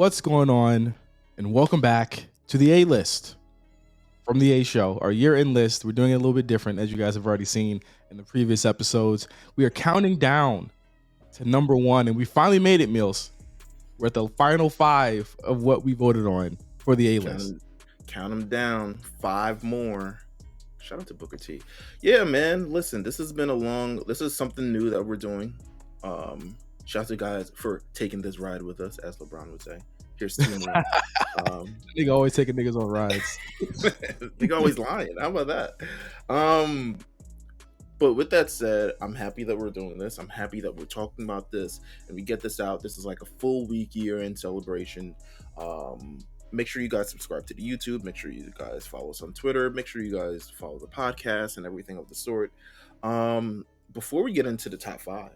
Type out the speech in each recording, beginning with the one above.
What's going on? And welcome back to the A list from the A show, our year-end list. We're doing it a little bit different, as you guys have already seen in the previous episodes. We are counting down to number one, and we finally made it, Meelz. We're at the final five of what we voted on for the A list. Count them down. 5 more. Shout out to Booker T. Yeah, man. Listen, this is something new that we're doing. Shout out to guys for taking this ride with us, as LeBron would say. Here's 2 more. Nigga always taking niggas on rides. Nigga always lying. How about that? But with that said, I'm happy that we're doing this. I'm happy that we're talking about this and we get this out. This is like a full week year-end celebration. Make sure you guys subscribe to the YouTube. Make sure you guys follow us on Twitter. Make sure you guys follow the podcast and everything of the sort. Before we get into the top 5,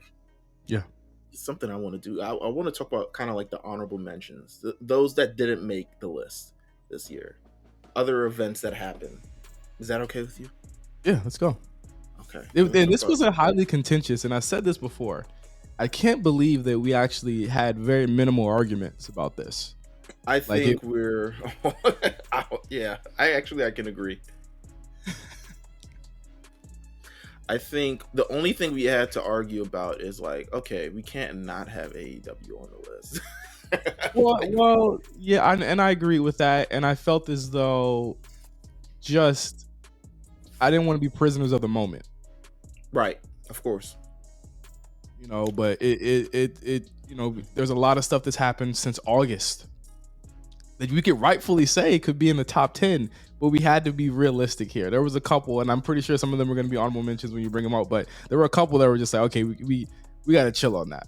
something I want to do. I want to talk about kind of like the honorable mentions, those that didn't make the list this year, other events that happened. Is that okay with you? Yeah, let's go. Okay. And this was a highly contentious, and I said this before. I can't believe that we actually had very minimal arguments about this. I think we're yeah, I can agree. I think the only thing we had to argue about is like, okay, we can't not have AEW on the list. well, yeah, and I agree with that. And I felt as though I didn't want to be prisoners of the moment. Right, of course. But it there's a lot of stuff that's happened since August that we could rightfully say could be in the top 10, but we had to be realistic here. There was a couple, and I'm pretty sure some of them were going to be honorable mentions when you bring them out, but there were a couple that were just like, okay, we got to chill on that.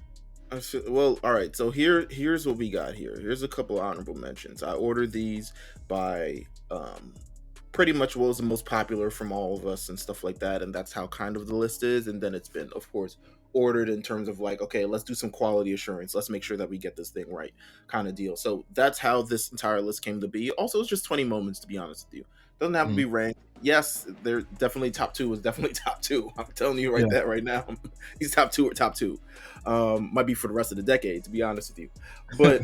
Well, all right. So here's what we got here. Here's a couple honorable mentions. I ordered these by pretty much what was the most popular from all of us and stuff like that, and that's how kind of the list is. And then it's been, of course, ordered in terms of like, okay, let's do some quality assurance. Let's make sure that we get this thing right, kind of deal. So that's how this entire list came to be. Also, it's just 20 moments, to be honest with you. Doesn't have to be ranked. Yes, they're definitely top 2 is definitely top 2. I'm telling you that right now. He's top 2 or top 2. Might be for the rest of the decade, to be honest with you. But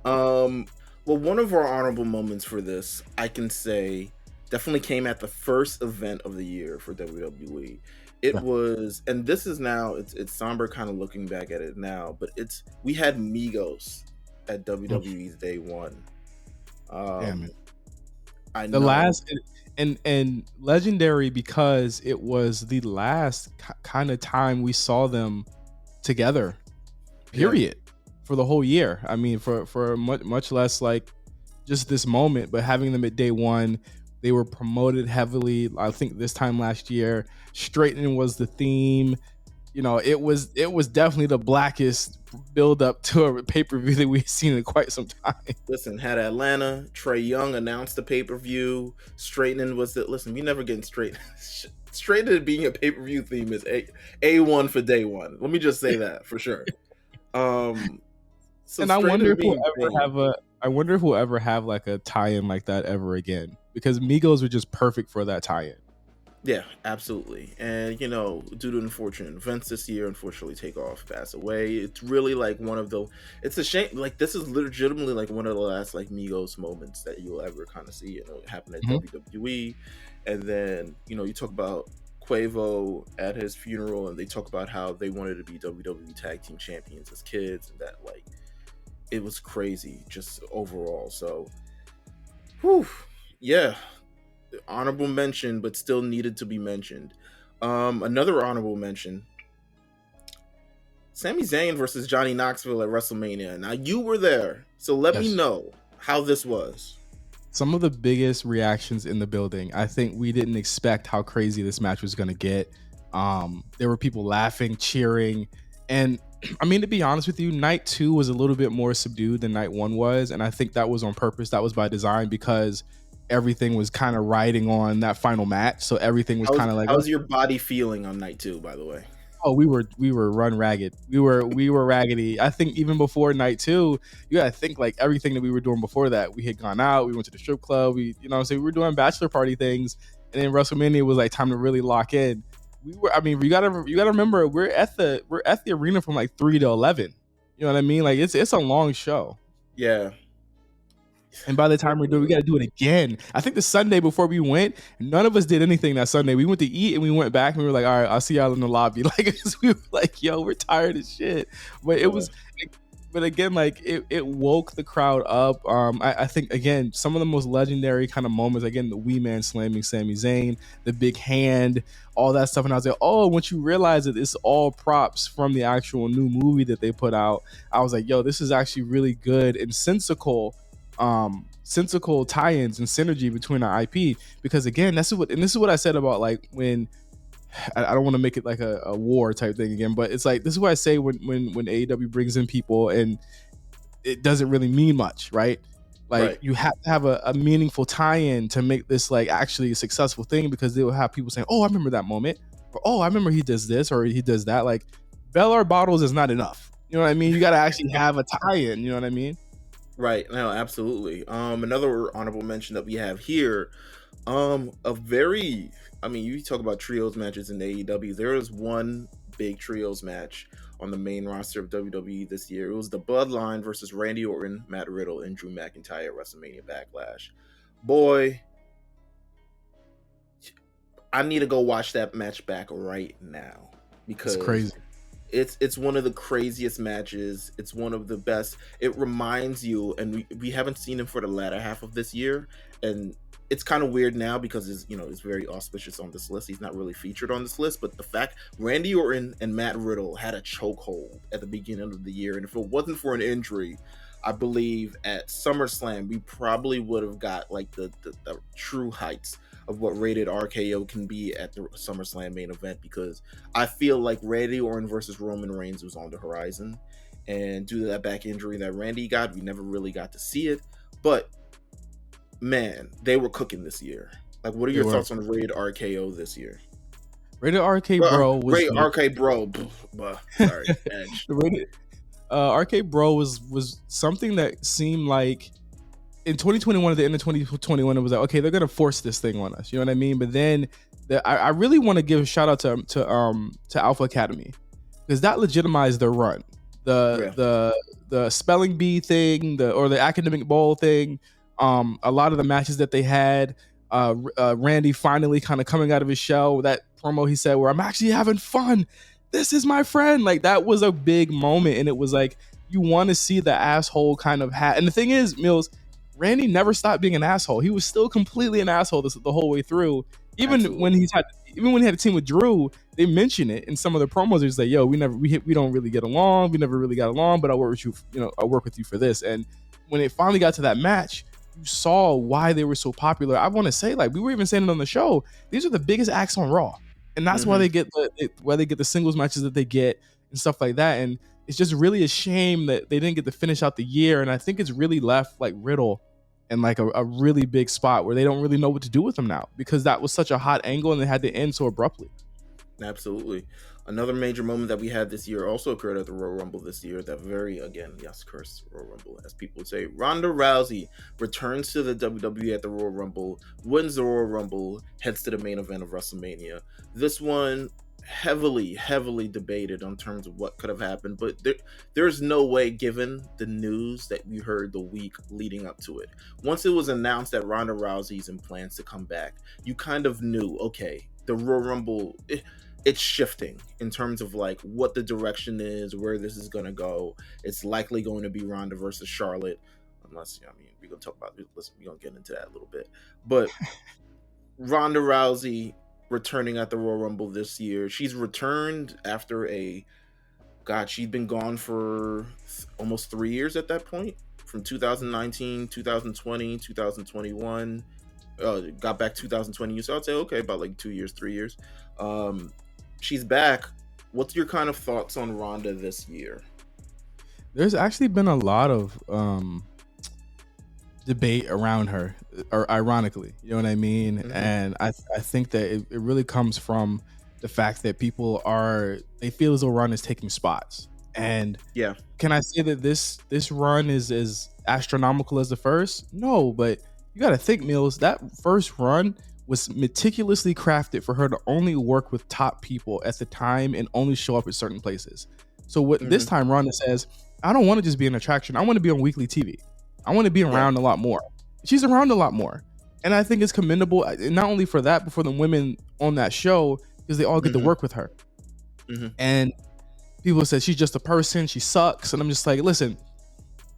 well, one of our honorable moments for this, I can say, definitely came at the first event of the year for WWE. It was, and this is now, it's somber kind of looking back at it now, but we had Meelz at WWE's day one. Damn it. I know. The last, and legendary because it was the last kind of time we saw them together, period, for the whole year. I mean, for much less like just this moment, but having them at day one. They were promoted heavily. I think this time last year, straightening was the theme. It was definitely the blackest build up to a pay-per-view that we've seen in quite some time. Listen, had Atlanta, Trae Young announced the pay-per-view. Straightening was the, listen, we never getting straight. Straightening being a pay-per-view theme is A1 for day one. Let me just say that for sure. So and I wonder if we'll ever have like a tie-in like that ever again, because Meelz were just perfect for that tie-in. Yeah, absolutely. And due to unfortunate events this year, unfortunately Takeoff passed away. It's really like it's a shame. Like, this is legitimately like one of the last like Meelz moments that you'll ever kind of see, happen at WWE. And then, you talk about Quavo at his funeral, and they talk about how they wanted to be WWE Tag Team Champions as kids, and that like, it was crazy just overall. So, yeah, honorable mention, but still needed to be mentioned. Another honorable mention, Sami Zayn versus Johnny Knoxville at WrestleMania. Now, you were there, so let me know how this was. Some of the biggest reactions in the building. I think we didn't expect how crazy this match was going to get. There were people laughing, cheering, and I mean, to be honest with you, night 2 was a little bit more subdued than night 1 was, and I think that was on purpose. That was by design, because everything was kind of riding on that final match. So everything was kind of like, how's your body feeling on night 2, by the way? Oh, we were run ragged. We were raggedy. I think even before night 2, you gotta think like everything that we were doing before that. We had gone out, we went to the strip club, we were doing bachelor party things, and then WrestleMania was like time to really lock in. You gotta remember, we're at the arena from like 3 to 11. You know what I mean? Like it's a long show. Yeah. And by the time we do it, we got to do it again. I think the Sunday before we went, none of us did anything that Sunday. We went to eat and we went back and we were like, all right, I'll see y'all in the lobby. Like we were like, yo, we're tired of shit. But it was, but again, like it woke the crowd up. I think again, some of the most legendary kind of moments, again, the Wee Man slamming Sami Zayn, the big hand, all that stuff. And I was like, oh, once you realize that it's all props from the actual new movie that they put out, I was like, yo, this is actually really good and sensical tie-ins and synergy between our IP, because again, this is what I said about like when I don't want to make it like a war type thing again, but it's like this is what I say when AEW brings in people and it doesn't really mean much, right? Like you have to have a meaningful tie-in to make this like actually a successful thing, because they will have people saying, oh, I remember that moment, or oh, I remember he does this or he does that. Like Belair bottles is not enough, you know what I mean? You got to actually have a tie-in, you know what I mean? Right. No, absolutely. Another honorable mention that we have here, a very, I mean, you talk about trios matches in AEW. There is one big trios match on the main roster of WWE this year. It was the Bloodline versus Randy Orton, Matt Riddle, and Drew McIntyre at WrestleMania Backlash. Boy, I need to go watch that match back right now, because it's crazy. It's one of the craziest matches. It's one of the best. It reminds you, and we haven't seen him for the latter half of this year, and it's kind of weird now because it's very auspicious on this list. He's not really featured on this list, but the fact Randy Orton and Matt Riddle had a chokehold at the beginning of the year, and if it wasn't for an injury, I believe at SummerSlam we probably would have got like the true heights of what rated RKO can be at the SummerSlam main event, because I feel like Randy Orton versus Roman Reigns was on the horizon, and due to that back injury that Randy got, we never really got to see it. But man, they were cooking this year. Like, what are your thoughts on rated RKO this year? Rated RK Bro was rated RK Bro. Sorry, Edge. Rated RK Bro was something that seemed like in 2021, at the end of 2021, it was like, okay, they're gonna force this thing on us. You know what I mean? But then I really want to give a shout out to Alpha Academy, because that legitimized their run. The spelling bee thing, or the academic bowl thing. A lot of the matches that they had, Randy finally kind of coming out of his shell. That promo he said, where I'm actually having fun. This is my friend. Like, that was a big moment, and it was like you want to see the asshole kind of hat. And the thing is, Meelz, Randy never stopped being an asshole. He was still completely an asshole the whole way through. Even when he had a team with Drew, they mention it in some of the promos. It's like, yo, we don't really get along. We never really got along, but I'll work with you. I'll work with you for this. And when it finally got to that match, you saw why they were so popular. I want to say, like we were even saying it on the show, these are the biggest acts on Raw, and that's why they get the singles matches that they get and stuff like that. And it's just really a shame that they didn't get to finish out the year. And I think it's really left like Riddle in like a really big spot where they don't really know what to do with him now, because that was such a hot angle and they had to end so abruptly. Absolutely. Another major moment that we had this year also occurred at the Royal Rumble this year. That cursed Royal Rumble, as people would say. Ronda Rousey returns to the WWE at the Royal Rumble, wins the Royal Rumble, heads to the main event of WrestleMania. This one heavily debated on terms of what could have happened, but there's no way, given the news that we heard the week leading up to it. Once it was announced that Ronda Rousey's in plans to come back, you kind of knew, okay, the Royal Rumble, it's shifting in terms of like what the direction is, where this is going to go. It's likely going to be Ronda versus Charlotte, unless, we're going to talk about it. Listen, we're going to get into that a little bit. But Ronda Rousey returning at the Royal Rumble this year. She's returned after she'd been gone for almost 3 years at that point, from 2019, 2020, 2021. Got back 2020. So I'd say, okay, about like 2 years, 3 years. She's back. What's your kind of thoughts on Ronda this year? There's actually been a lot of debate around her, or ironically, you know what I mean? Mm-hmm. And I think that it really comes from the fact that people they feel as though Ron is taking spots. And yeah, can I say that this run is as astronomical as the first? No, but you got to think, Meelz, that first run was meticulously crafted for her to only work with top people at the time and only show up at certain places. So what this time Ronda says, I don't want to just be an attraction. I want to be on weekly TV. I want to be around a lot more. She's around a lot more. And I think it's commendable, not only for that, but for the women on that show, because they all get to work with her. And people said she's just a person, she sucks. And I'm just like, listen,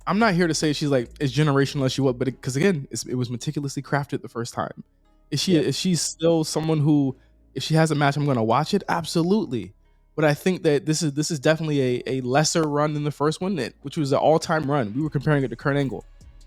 I'm not here to say she's like as generational as she was, but because again, it was meticulously crafted the first time. Is she still someone who, if she has a match, I'm going to watch it? Absolutely. But I think that this is definitely a lesser run than the first one, which was an all-time run. We were comparing it to Kurt Angle.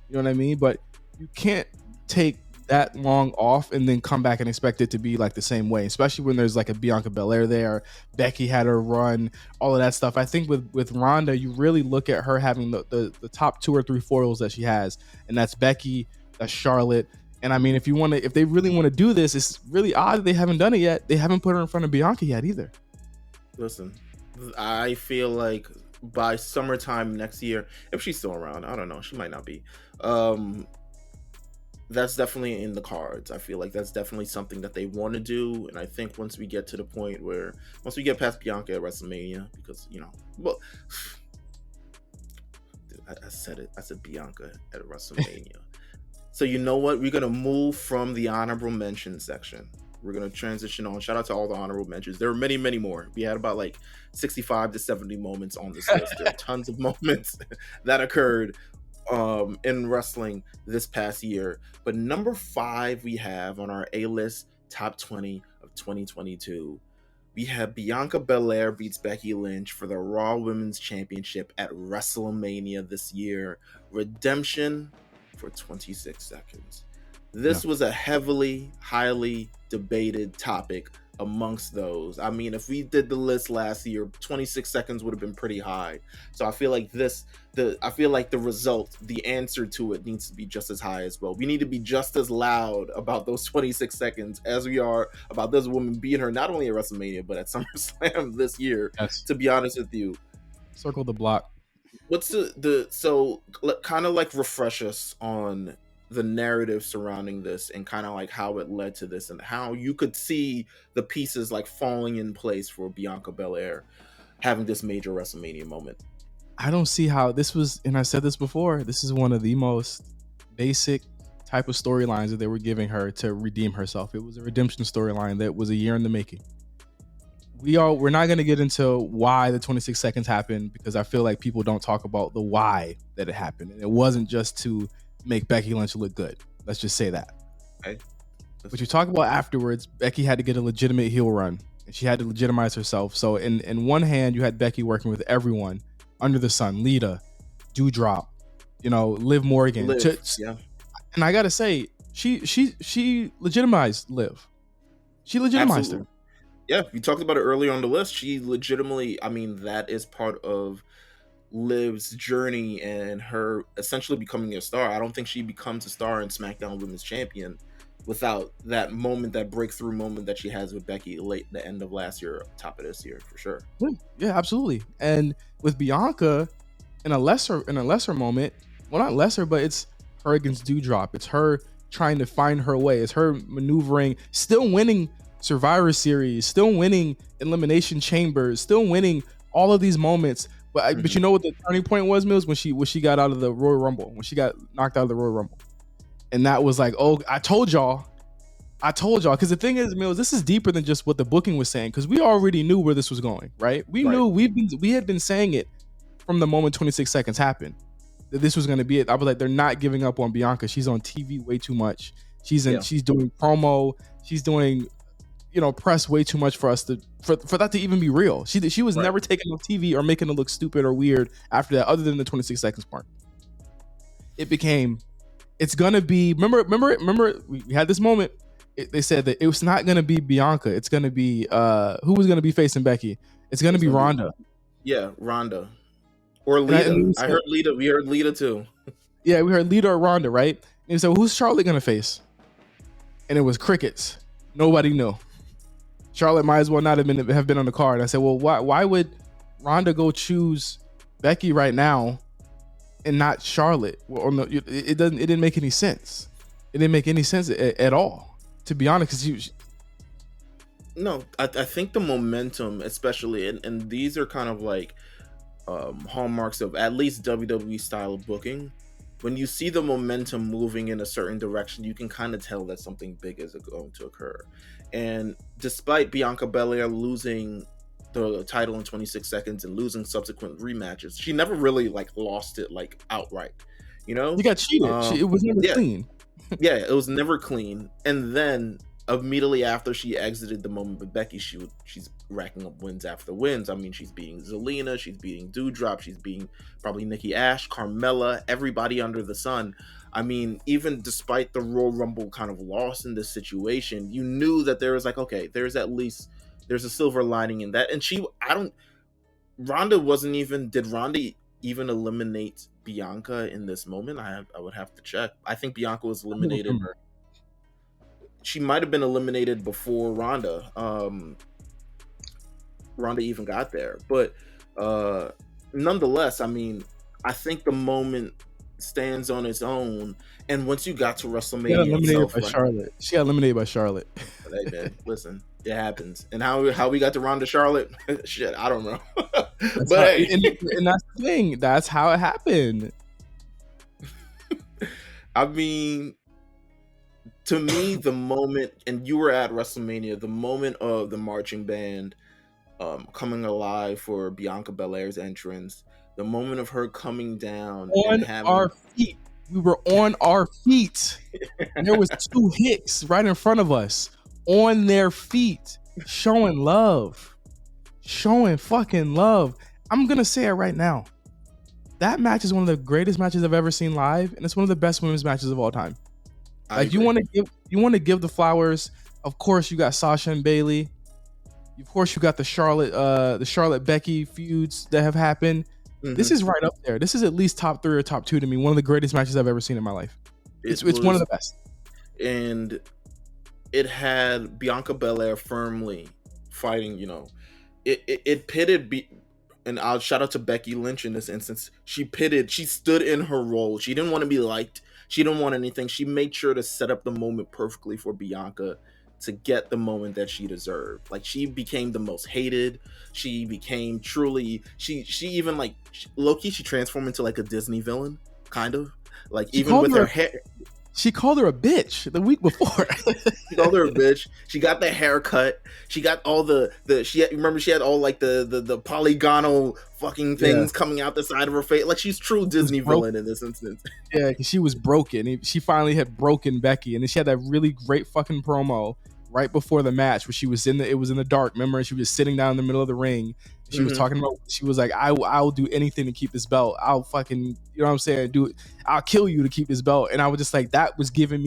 You know what I mean? But you can't take that long off and then come back and expect it to be like the same way, especially when there's like a Bianca Belair there. Becky had her run, all of that stuff. I think with Ronda, you really look at her having the top 2 or 3 foils that she has, and that's Becky, that's Charlotte. And I mean, if they really want to do this, it's really odd that they haven't done it yet. They haven't put her in front of Bianca yet either. Listen, I feel like by summertime next year, if she's still around, I don't know, she might not be. That's definitely in the cards. I feel like that's definitely something that they want to do. And I think once we get to the point once we get past Bianca at WrestleMania, because, well, I said it. I said Bianca at WrestleMania. So you know what? We're going to move from the honorable mention section. We're going to transition on. Shout out to all the honorable mentions. There were many, many more. We had about like 65 to 70 moments on this list. There are tons of moments that occurred in wrestling this past year. But number 5 we have on our A-list top 20 of 2022. We have Bianca Belair beats Becky Lynch for the Raw Women's Championship at WrestleMania this year. Redemption for 26 seconds. This was a highly debated topic amongst those. I mean, if we did the list last year, 26 seconds would have been pretty high. So I feel like the result, the answer to it needs to be just as high as well. We need to be just as loud about those 26 seconds as we are about this woman beating her, not only at WrestleMania, but at SummerSlam this year, to be honest with you. Circle the block. What's so kind of like refresh us on the narrative surrounding this and kind of like how it led to this and how you could see the pieces like falling in place for Bianca Belair having this major WrestleMania moment. I don't see how this was, and I said this before, this is one of the most basic type of storylines that they were giving her to redeem herself. It was a redemption storyline that was a year in the making. We're not going to get into why the 26 seconds happened, because I feel like people don't talk about the why that it happened. And it wasn't just to make Becky Lynch look good. Let's just say that. Okay. But you talk about afterwards, Becky had to get a legitimate heel run, and she had to legitimize herself. So in one hand, you had Becky working with everyone under the sun, Lita, Doudrop, Liv Morgan. And I got to say, she legitimized Liv. She legitimized her. Yeah, we talked about it earlier on the list. She legitimately, I mean, that is part of Liv's journey and her essentially becoming a star. I don't think she becomes a star and SmackDown Women's Champion without that moment, that breakthrough moment that she has with Becky late the end of last year, top of this year, for sure. Yeah, absolutely. And with Bianca, in a lesser moment, well, not lesser, but it's her against Doudrop. It's her trying to find her way. It's her maneuvering, still winning Survivor Series, still winning Elimination Chambers, still winning all of these moments. But you know what the turning point was, Meelz? When she got out of the Royal Rumble, when she got knocked out of the Royal Rumble. And that was like, oh, I told y'all. Because the thing is, Meelz, this is deeper than just what the booking was saying, because we already knew where this was going, right? We knew, we had been saying it from the moment 26 seconds happened, that this was going to be it. I was like, they're not giving up on Bianca. She's on TV way too much. She's doing promo. She's doing press way too much for us for that to even be real. She was never taking off TV or making it look stupid or weird after that, other than the 26 seconds part. It's gonna be, remember we had this moment. They said that it was not gonna be Bianca. It's gonna be who was gonna be facing Becky? It's gonna be Ronda. Ronda or Lita. I heard Lita. We heard Lita too. Yeah, we heard Lita or Ronda, right? And so who's Charlotte gonna face? And it was crickets. Nobody knew. Charlotte might as well not have been on the card. I said, well, why would Ronda go choose Becky right now and not Charlotte? Well, no, it didn't make any sense. It didn't make any sense at all, to be honest. No, I think the momentum, especially, and these are kind of like hallmarks of at least WWE style of booking. When you see the momentum moving in a certain direction, you can kind of tell that something big is going to occur. And despite Bianca Belair losing the title in 26 seconds and losing subsequent rematches, she never really like lost it like outright. You know, You got cheated. It was never yeah, clean. yeah, it was never clean. And then immediately after she exited the moment with Becky, she's racking up wins after wins. I mean, she's beating Zelina, she's beating Doudrop, she's beating probably Nikki Ash, Carmella, everybody under the sun. I mean, even despite the Royal Rumble kind of loss in this situation, you knew that there was like, okay, there's a silver lining in that. And Ronda wasn't even, did Ronda even eliminate Bianca in this moment? I would have to check. I think Bianca was eliminated. She might have been eliminated before Ronda. Ronda even got there, but nonetheless, I mean, I think the moment stands on its own. And once you got to WrestleMania itself, Charlotte. She got eliminated by Charlotte. Hey man, listen, it happens. And how we got to Ronda Charlotte? Shit, I don't know. And that's the thing. That's how it happened. I mean, to me, the moment, and you were at WrestleMania, the moment of the marching band coming alive for Bianca Belair's entrance, the moment of her coming down on our feet. We were on our feet. There was two Hicks right in front of us on their feet, showing love, showing fucking love. I'm gonna say it right now. That match is one of the greatest matches I've ever seen live, and it's one of the best women's matches of all time. Like, you want to give the flowers. Of course, you got Sasha and Bayley. Of course, you got the Charlotte Becky feuds that have happened. Mm-hmm. This is right up there. This is at least top 3 or top 2 to me. One of the greatest matches I've ever seen in my life. It's one of the best. And it had Bianca Belair firmly fighting. You know, it pitted. And I'll shout out to Becky Lynch in this instance. She stood in her role. She didn't want to be liked. She didn't want anything. She made sure to set up the moment perfectly for Bianca to get the moment that she deserved. Like, she became the most hated. She became truly, she even like, low-key, she transformed into like a Disney villain, kind of. Like, even with her hair. She called her a bitch the week before. She called her a bitch. She got the haircut. She got all she had all like the polygonal fucking things coming out the side of her face. Like, she's true Disney villain in this instance. Yeah, because she was broken. She finally had broken Becky, and then she had that really great fucking promo right before the match where she was it was in the dark. Remember, she was sitting down in the middle of the ring. She was talking about, she was like, I'll do anything to keep this belt. I'll fucking, you know what I'm saying? I'll kill you to keep this belt. And I was just like, it was giving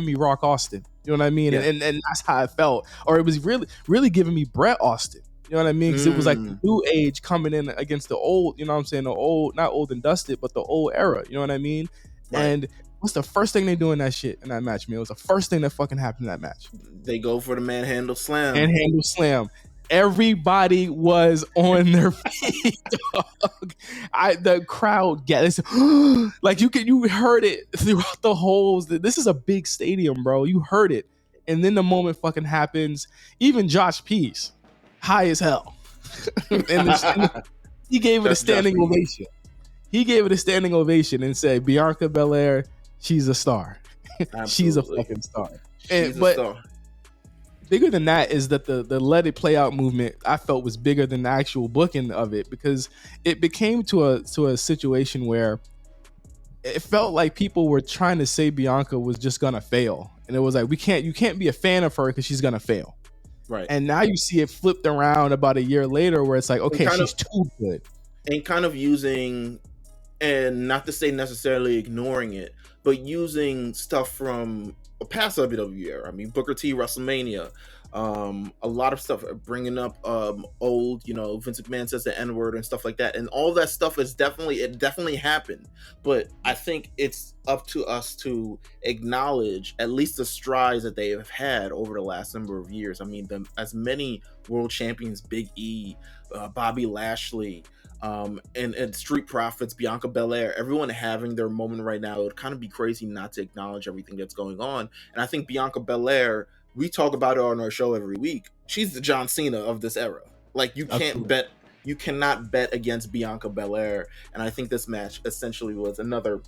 me Rock Austin. You know what I mean? Yeah. And that's how I felt. Or it was really, really giving me Bret Austin. You know what I mean? Because it was like the new age coming in against the old, you know what I'm saying? The old, not old and dusted, but the old era. You know what I mean? Right. And what's the first thing they do in that match, man? It was the first thing that fucking happened in that match. They go for the manhandle slam. Manhandle slam. Everybody was on their feet, dog. The crowd like you heard it throughout the holes. This is a big stadium, bro. You heard it. And then the moment fucking happens. Even Josh Peace, high as hell. He gave it a standing ovation. He gave it a standing ovation and said, Bianca Belair, she's a star. She's a fucking star. She's a star. Bigger than that is that the let it play out movement, I felt, was bigger than the actual booking of it, because it became to a situation where it felt like people were trying to say Bianca was just gonna fail, and it was like, you can't be a fan of her because she's gonna fail, right? And now you see it flipped around about a year later, where it's like, okay, she's too good, and kind of using, and not to say necessarily ignoring it, but using stuff from a past WWE era. I mean, Booker T, WrestleMania, a lot of stuff, bringing up old, you know, Vince McMahon says the N-word and stuff like that, and all that stuff it definitely happened. But I think it's up to us to acknowledge at least the strides that they have had over the last number of years. I mean, as many world champions, Big E, Bobby Lashley, and Street Profits, Bianca Belair, everyone having their moment right now. It would kind of be crazy not to acknowledge everything that's going on. And I think Bianca Belair, we talk about it on our show every week. She's the John Cena of this era. Like, you can't bet You cannot bet against Bianca Belair, and I think this match essentially was another.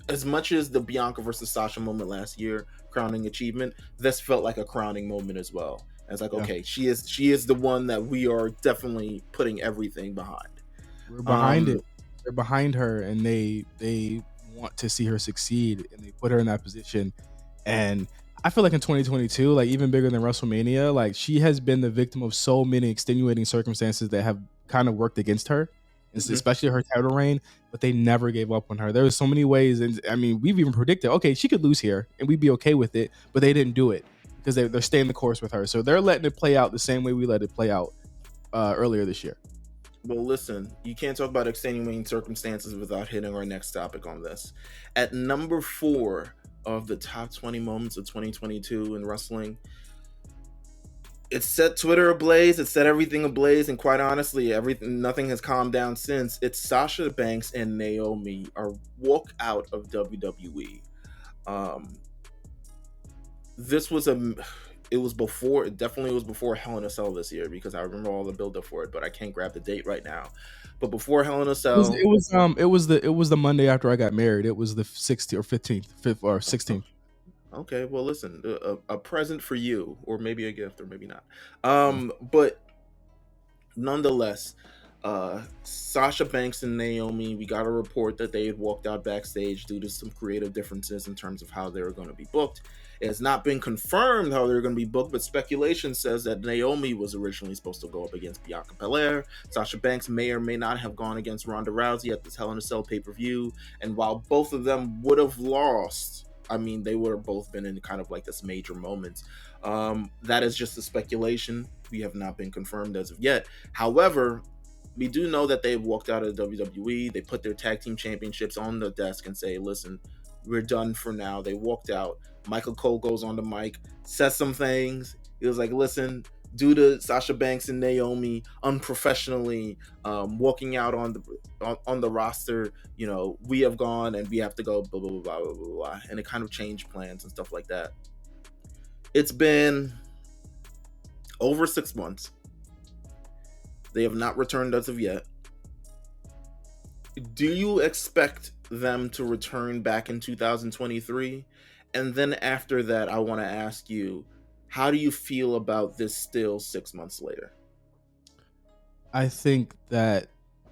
As much as the Bianca versus Sasha moment last year, crowning achievement, this felt like a crowning moment as well. And it's like, Yeah. okay, she is the one that we are definitely putting everything behind. We're behind it. They're behind her, and they want to see her succeed, and they put her in that position. And I feel like in 2022, like even bigger than WrestleMania, like she has been the victim of so many extenuating circumstances that have kind of worked against her, especially her title reign. But they never gave up on her. There was so many ways, and I mean, we've even predicted, okay, she could lose here, and we'd be okay with it. But they didn't do it because they're staying the course with her. So they're letting it play out the same way we let it play out earlier this year. Well, listen, you can't talk about extenuating circumstances without hitting our next topic on this. At number 4 of the top 20 moments of 2022 in wrestling, it set Twitter ablaze, it set everything ablaze, and quite honestly, nothing has calmed down since. It's Sasha Banks and Naomi are walk out of WWE. This was it definitely was before Hell in a Cell this year, because I remember all the build up for it, but I can't grab the date right now. But before Hell in a Cell, it was the Monday after I got married. It was the 16th or 15th, 5th or 16th. Okay, well, listen, a present for you, or maybe a gift, or maybe not. But nonetheless, Sasha Banks and Naomi, we got a report that they had walked out backstage due to some creative differences in terms of how they were going to be booked. It has not been confirmed how they're going to be booked, but speculation says that Naomi was originally supposed to go up against Bianca Belair. Sasha Banks may or may not have gone against Ronda Rousey at this Hell in a Cell pay-per-view. And while both of them would have lost, I mean, they would have both been in kind of like this major moments. That is just a speculation. We have not been confirmed as of yet. However, we do know that they've walked out of the WWE. They put their tag team championships on the desk and say, listen, we're done for now. They walked out. Michael Cole goes on the mic, says some things. He was like, listen, due to Sasha Banks and Naomi unprofessionally walking out on the roster, you know, we have gone and we have to go, blah, blah, blah, blah, blah, blah. And it kind of changed plans and stuff like that. It's been over 6 months. They have not returned as of yet. Do you expect them to return back in 2023? And then after that, I want to ask you, how do you feel about this still 6 months later? I think that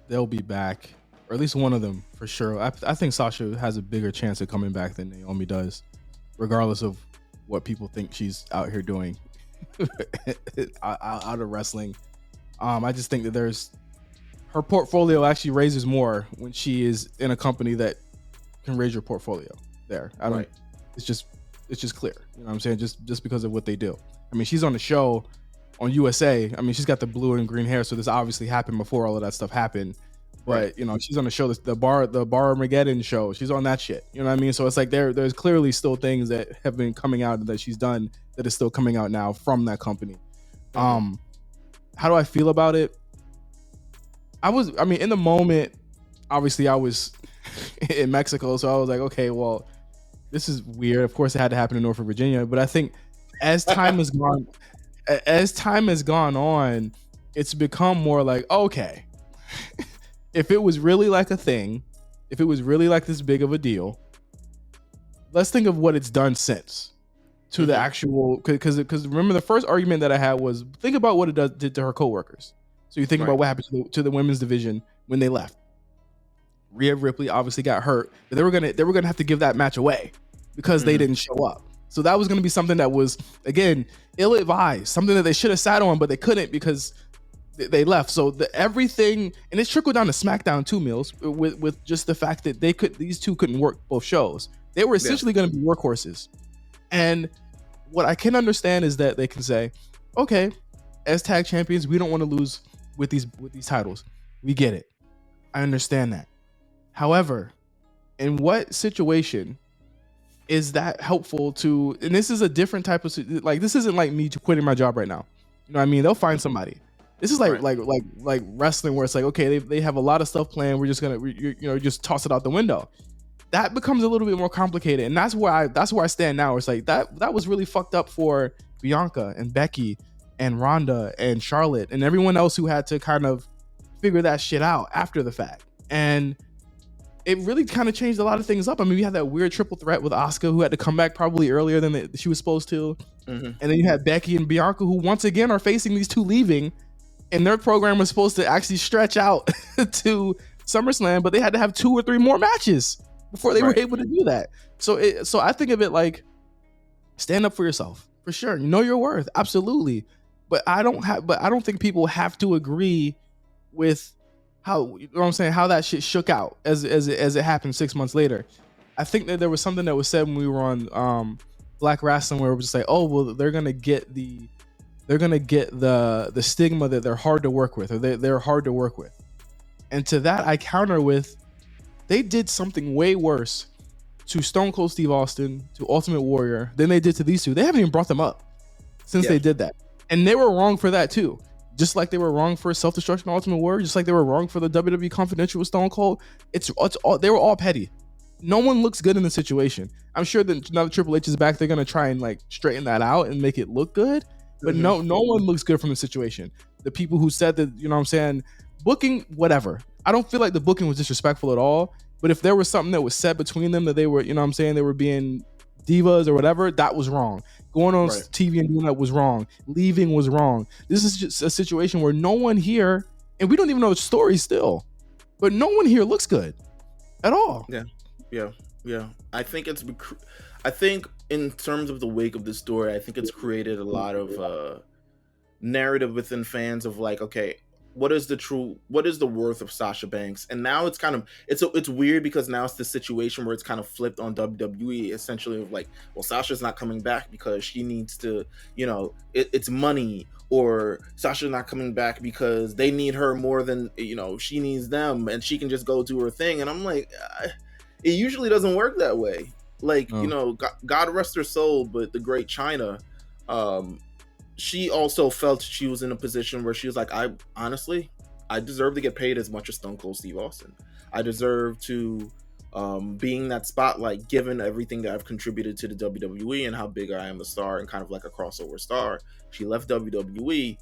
they'll be back, or at least one of them for sure. I think Sasha has a bigger chance of coming back than Naomi does, regardless of what people think she's out here doing out of wrestling. I just think that her portfolio actually raises more when she is in a company that can raise your portfolio there. Right. It's just clear. You know what I'm saying? Just because of what they do. I mean, she's on the show on USA. I mean, she's got the blue and green hair, so this obviously happened before all of that stuff happened. But right. You know, she's on the show, the Bar Armageddon show. She's on that shit. You know what I mean? So it's like there's clearly still things that have been coming out that she's done that is still coming out now from that company. Mm-hmm. How do I feel about it? In the moment, obviously I was in Mexico, so I was like, okay, well, this is weird. Of course, it had to happen in Norfolk, Virginia. But I think as time has gone on, it's become more like, okay, if it was really like a thing, if it was really like this big of a deal, let's think of what it's done since to the actual, because remember the first argument that I had was, think about what it did to her coworkers. So you think about what happened to the women's division when they left. Rhea Ripley obviously got hurt, but they were gonna have to give that match away because they didn't show up. So that was gonna be something that was, again, ill-advised, something that they should have sat on, but they couldn't because they left. So everything, and it's trickled down to SmackDown too, Meelz, with just the fact that these two couldn't work both shows. They were essentially going to be workhorses. And what I can understand is that they can say, okay, as tag champions, we don't want to lose with these titles. We get it. I understand that. However, in what situation is that helpful to, and this is a different type of, like, this isn't like me quitting my job right now. You know what I mean? They'll find somebody. This is like wrestling, where it's like, okay, they have a lot of stuff planned. We're just gonna just toss it out the window. That becomes a little bit more complicated, and that's where I stand now. It's like that was really fucked up for Bianca and Becky and Ronda and Charlotte and everyone else who had to kind of figure that shit out after the fact. And it really kind of changed a lot of things up. I mean, we had that weird triple threat with Asuka, who had to come back probably earlier than she was supposed to. Mm-hmm. And then you had Becky and Bianca, who once again are facing these two leaving, and their program was supposed to actually stretch out to SummerSlam, but they had to have 2 or 3 more matches before they were able to do that. So I think of it like, stand up for yourself, for sure. You know your worth, absolutely. But I don't think people have to agree with how, you know what I'm saying, how that shit shook out as it happened 6 months later. I think that there was something that was said when we were on Black Wrestling where it was just like, oh well, they're gonna get the stigma that they're hard to work with, or they're hard to work with. And to that I counter with, they did something way worse to Stone Cold Steve Austin, to Ultimate Warrior, than they did to these two. They haven't even brought them up since they did that. And they were wrong for that too. Just like they were wrong for Self-Destruction Ultimate Warrior, just like they were wrong for the WWE Confidential with Stone Cold. It's all, they were all petty. No one looks good in the situation. I'm sure that now that Triple H is back, they're gonna try and like straighten that out and make it look good. But no one looks good from the situation. The people who said that, you know what I'm saying, booking, whatever. I don't feel like the booking was disrespectful at all. But if there was something that was said between them that they were, you know what I'm saying, they were being divas or whatever, that was wrong. Going on TV and doing that was wrong. Leaving was wrong. This is just a situation where no one here, and we don't even know the story still, but no one here looks good at all. Yeah. I think in terms of the wake of the story, I think it's created a lot of narrative within fans of like, okay, what is the worth of Sasha Banks? And now it's kind of, it's weird because now it's the situation where it's kind of flipped on WWE, essentially of like, well, Sasha's not coming back because she needs to, you know, it's money, or Sasha's not coming back because they need her more than, you know, she needs them and she can just go do her thing. And I'm like, it usually doesn't work that way. Like, you know, God rest her soul, but the great Chyna, she also felt she was in a position where she was like, I deserve to get paid as much as Stone Cold Steve Austin. I deserve to be in that spotlight given everything that I've contributed to the WWE and how big I am a star and kind of like a crossover star. She left WWE.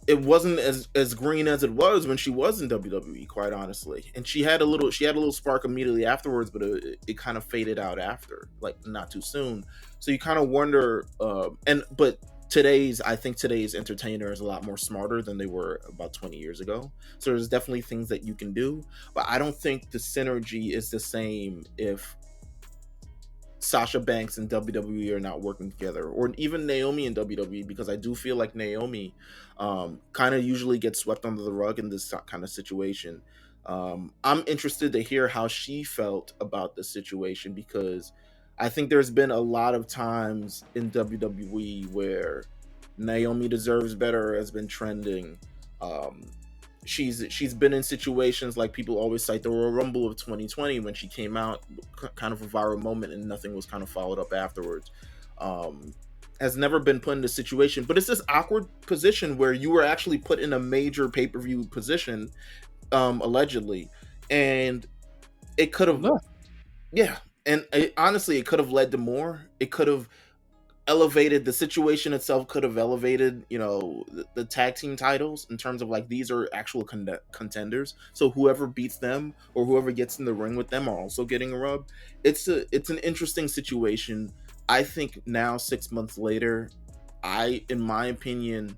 It wasn't as green as it was when she was in WWE, quite honestly. And she had a little spark immediately afterwards, but it kind of faded out after, like not too soon. So you kind of wonder, but I think today's entertainer is a lot more smarter than they were about 20 years ago. So there's definitely things that you can do, but I don't think the synergy is the same if Sasha Banks and WWE are not working together, or even Naomi and WWE, because I do feel like Naomi kind of usually gets swept under the rug in this kind of situation. I'm interested to hear how she felt about the situation, because I think there's been a lot of times in WWE where Naomi deserves better has been trending. She's been in situations like people always cite the Royal Rumble of 2020 when she came out, kind of a viral moment, and nothing was kind of followed up afterwards. Has never been put in a situation, but it's this awkward position where you were actually put in a major pay-per-view position, allegedly, and it could have, and honestly, it could have led to more. It could have elevated the situation itself, could have elevated, you know, the tag team titles in terms of like, these are actual contenders, so whoever beats them or whoever gets in the ring with them are also getting a rub. It's an interesting situation. I think now, 6 months later, in my opinion,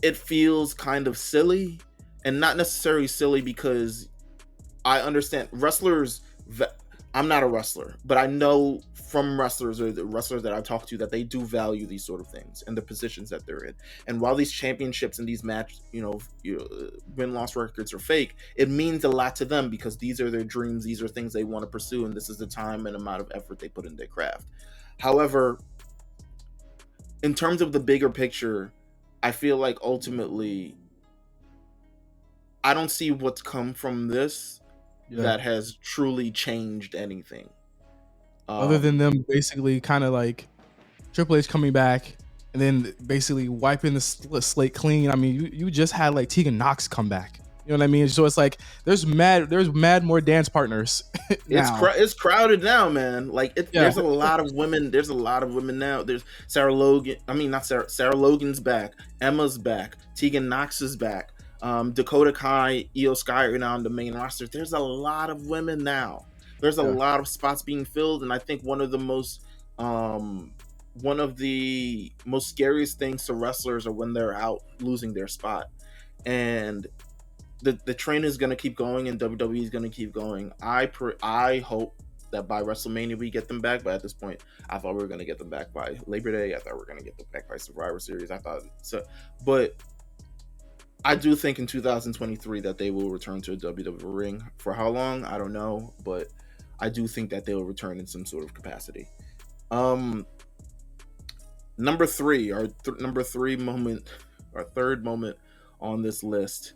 it feels kind of silly, and not necessarily silly because I understand wrestlers. I'm not a wrestler, but I know from wrestlers, or the wrestlers that I talk to, that they do value these sort of things and the positions that they're in. And while these championships and these win-loss records are fake, it means a lot to them because these are their dreams, these are things they want to pursue, and this is the time and amount of effort they put in their craft. However, in terms of the bigger picture, I feel like ultimately, I don't see what's come from this that has truly changed anything. Other than them basically kind of like Triple H coming back and then basically wiping the slate clean. I mean, you just had like Tegan Nox come back. You know what I mean? So it's like there's mad more dance partners. It's crowded now, man. Like there's a lot of women. There's a lot of women now. There's Sarah Logan. I mean, not Sarah. Sarah Logan's back. Emma's back. Tegan Nox is back. Dakota Kai, Io Sky are now on the main roster. There's a lot of women now. There's a Yeah. lot of spots being filled, and I think one of the most scariest things to wrestlers are when they're out losing their spot. And the train is going to keep going, and WWE is going to keep going. I hope that by WrestleMania we get them back, but at this point, I thought we were going to get them back by Labor Day. I thought we were going to get them back by Survivor Series. I thought so, but I do think in 2023 that they will return to a WWE ring. For how long, I don't know, but I do think that they will return in some sort of capacity. Number three, our third moment on this list.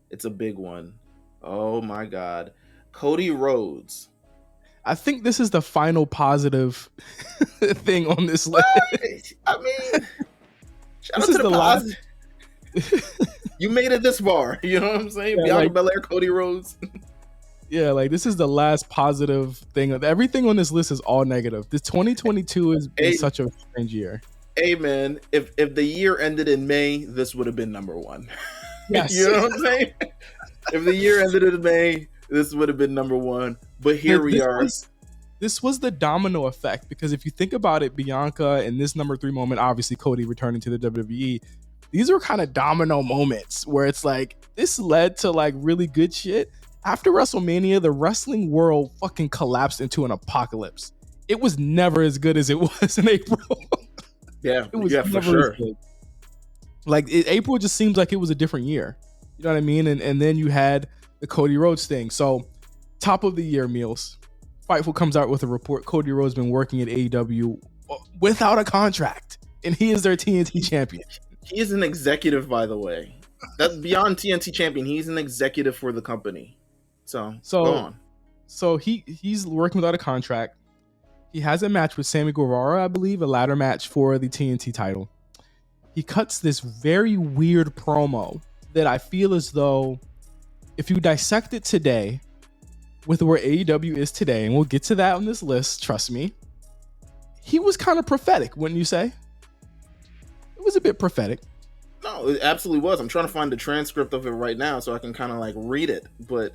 It's a big one. Oh my God, Cody Rhodes. I think this is the final positive thing on this list. I mean, shout out to the positive. You made it this far. You know what I'm saying? Yeah, Bianca Belair, Cody Rhodes. Yeah, like this is the last positive thing. Everything on this list is all negative. This 2022 has been such a strange year. Hey man, if the year ended in May, this would have been number one. Yes. You know what I'm saying? If the year ended in May, this would have been number one. But here we are. This was the domino effect, because if you think about it, Bianca and this number 3 moment, obviously Cody returning to the WWE, these were kind of domino moments where it's like this led to like really good shit. After WrestleMania, the wrestling world fucking collapsed into an apocalypse. It was never as good as it was in April. Yeah, it was for sure. Like April just seems like it was a different year. You know what I mean? And then you had the Cody Rhodes thing. So top of the year, Meelz. Fightful comes out with a report. Cody Rhodes been working at AEW without a contract, and he is their TNT champion. He is an executive, by the way. That's beyond TNT champion. He's an executive for the company. So go on. So he's working without a contract. He has a match with Sammy Guevara, I believe, a ladder match for the TNT title. He cuts this very weird promo that I feel as though if you dissect it today with where AEW is today, and we'll get to that on this list, trust me, he was kind of prophetic, wouldn't you say? It was a bit prophetic. No, it absolutely was. I'm trying to find the transcript of it right now so I can kind of like read it, but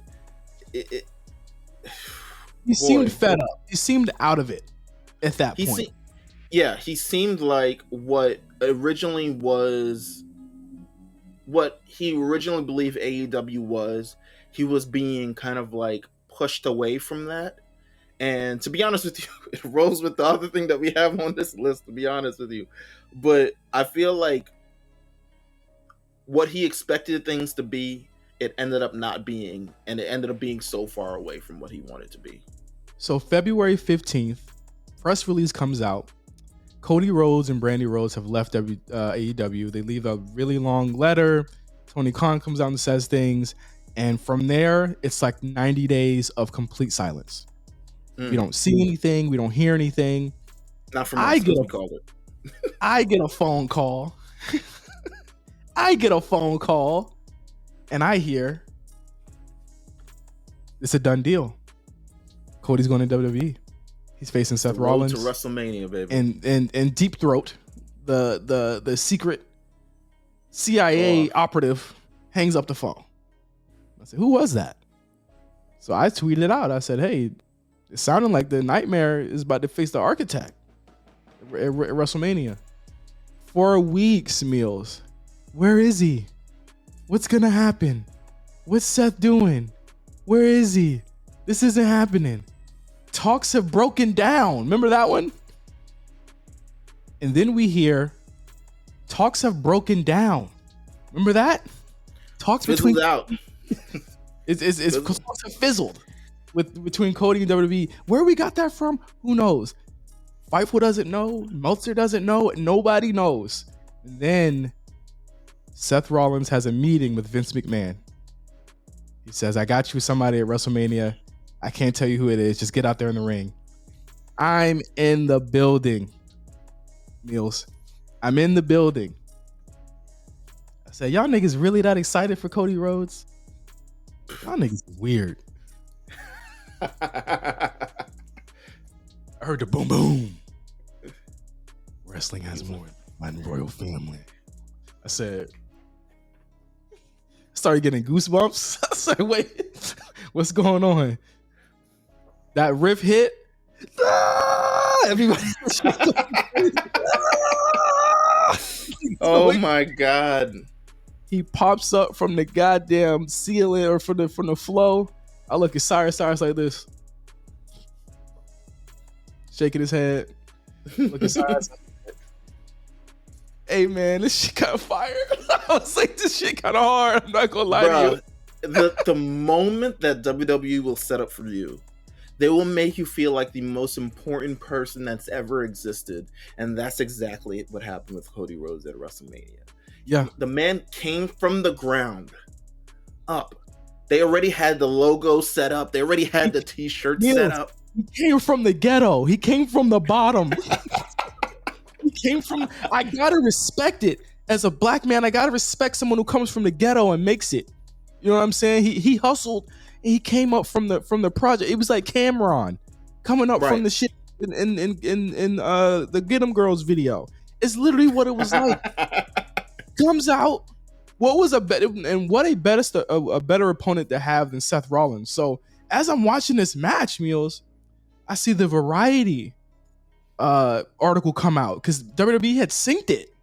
he seemed fed up. He seemed out of it at that point. He seemed like what he originally believed AEW was. He was being kind of like pushed away from that. And to be honest with you, it rolls with the other thing that we have on this list, to be honest with you. But I feel like what he expected things to be, it ended up not being, and it ended up being so far away from what he wanted to be. So February 15th, press release comes out. Cody Rhodes and Brandy Rhodes have left AEW. They leave a really long letter. Tony Khan comes out and says things. And from there, it's like 90 days of complete silence. We don't see anything. We don't hear anything. Not from us, we called it. I get a phone call. And I hear it's a done deal. Cody's going to WWE. He's facing Seth Rollins to WrestleMania, baby. And Deep Throat, the secret CIA operative, hangs up the phone. I said, "Who was that?" So I tweeted it out. I said, "Hey, it sounded like the Nightmare is about to face the Architect at WrestleMania." 4 weeks, Meelz. Where is he? What's gonna happen? What's Seth doing? Where is he? This isn't happening. Talks have broken down. Remember that one? And then we hear talks have broken down. Remember that? Talks fizzled out. It's talks have fizzled between Cody and WWE. Where we got that from? Who knows? Fightful doesn't know. Meltzer doesn't know. Nobody knows. And then Seth Rollins has a meeting with Vince McMahon. He says, "I got you somebody at WrestleMania. I can't tell you who it is. Just get out there in the ring." I'm in the building, Meelz. I'm in the building. I said, "Y'all niggas really that excited for Cody Rhodes? Y'all niggas is weird." I heard the boom boom. Wrestling has more than my royal family. I said, Started getting goosebumps. I was like, wait, what's going on? That riff hit. Everybody. Oh my God. He pops up from the goddamn ceiling or from the flow. I look at Cyrus like this, shaking his head. Look at Cyrus. Hey man, this shit kind of fire. I was like, this shit kind of hard. I'm not gonna lie to you. The moment that WWE will set up for you, they will make you feel like the most important person that's ever existed, and that's exactly what happened with Cody Rhodes at WrestleMania. Yeah, the man came from the ground up. They already had the logo set up. They already had the T-shirt set up. He came from the ghetto. He came from the bottom. He came from. I gotta respect it as a black man. I gotta respect someone who comes from the ghetto and makes it. You know what I'm saying? He hustled. And he came up from the project. It was like Cameron coming up from the shit in the Get 'Em Girls video. It's literally what it was like. Comes out. What was a better opponent to have than Seth Rollins? So as I'm watching this match, Meelz, I see the Variety article come out because WWE had synced it.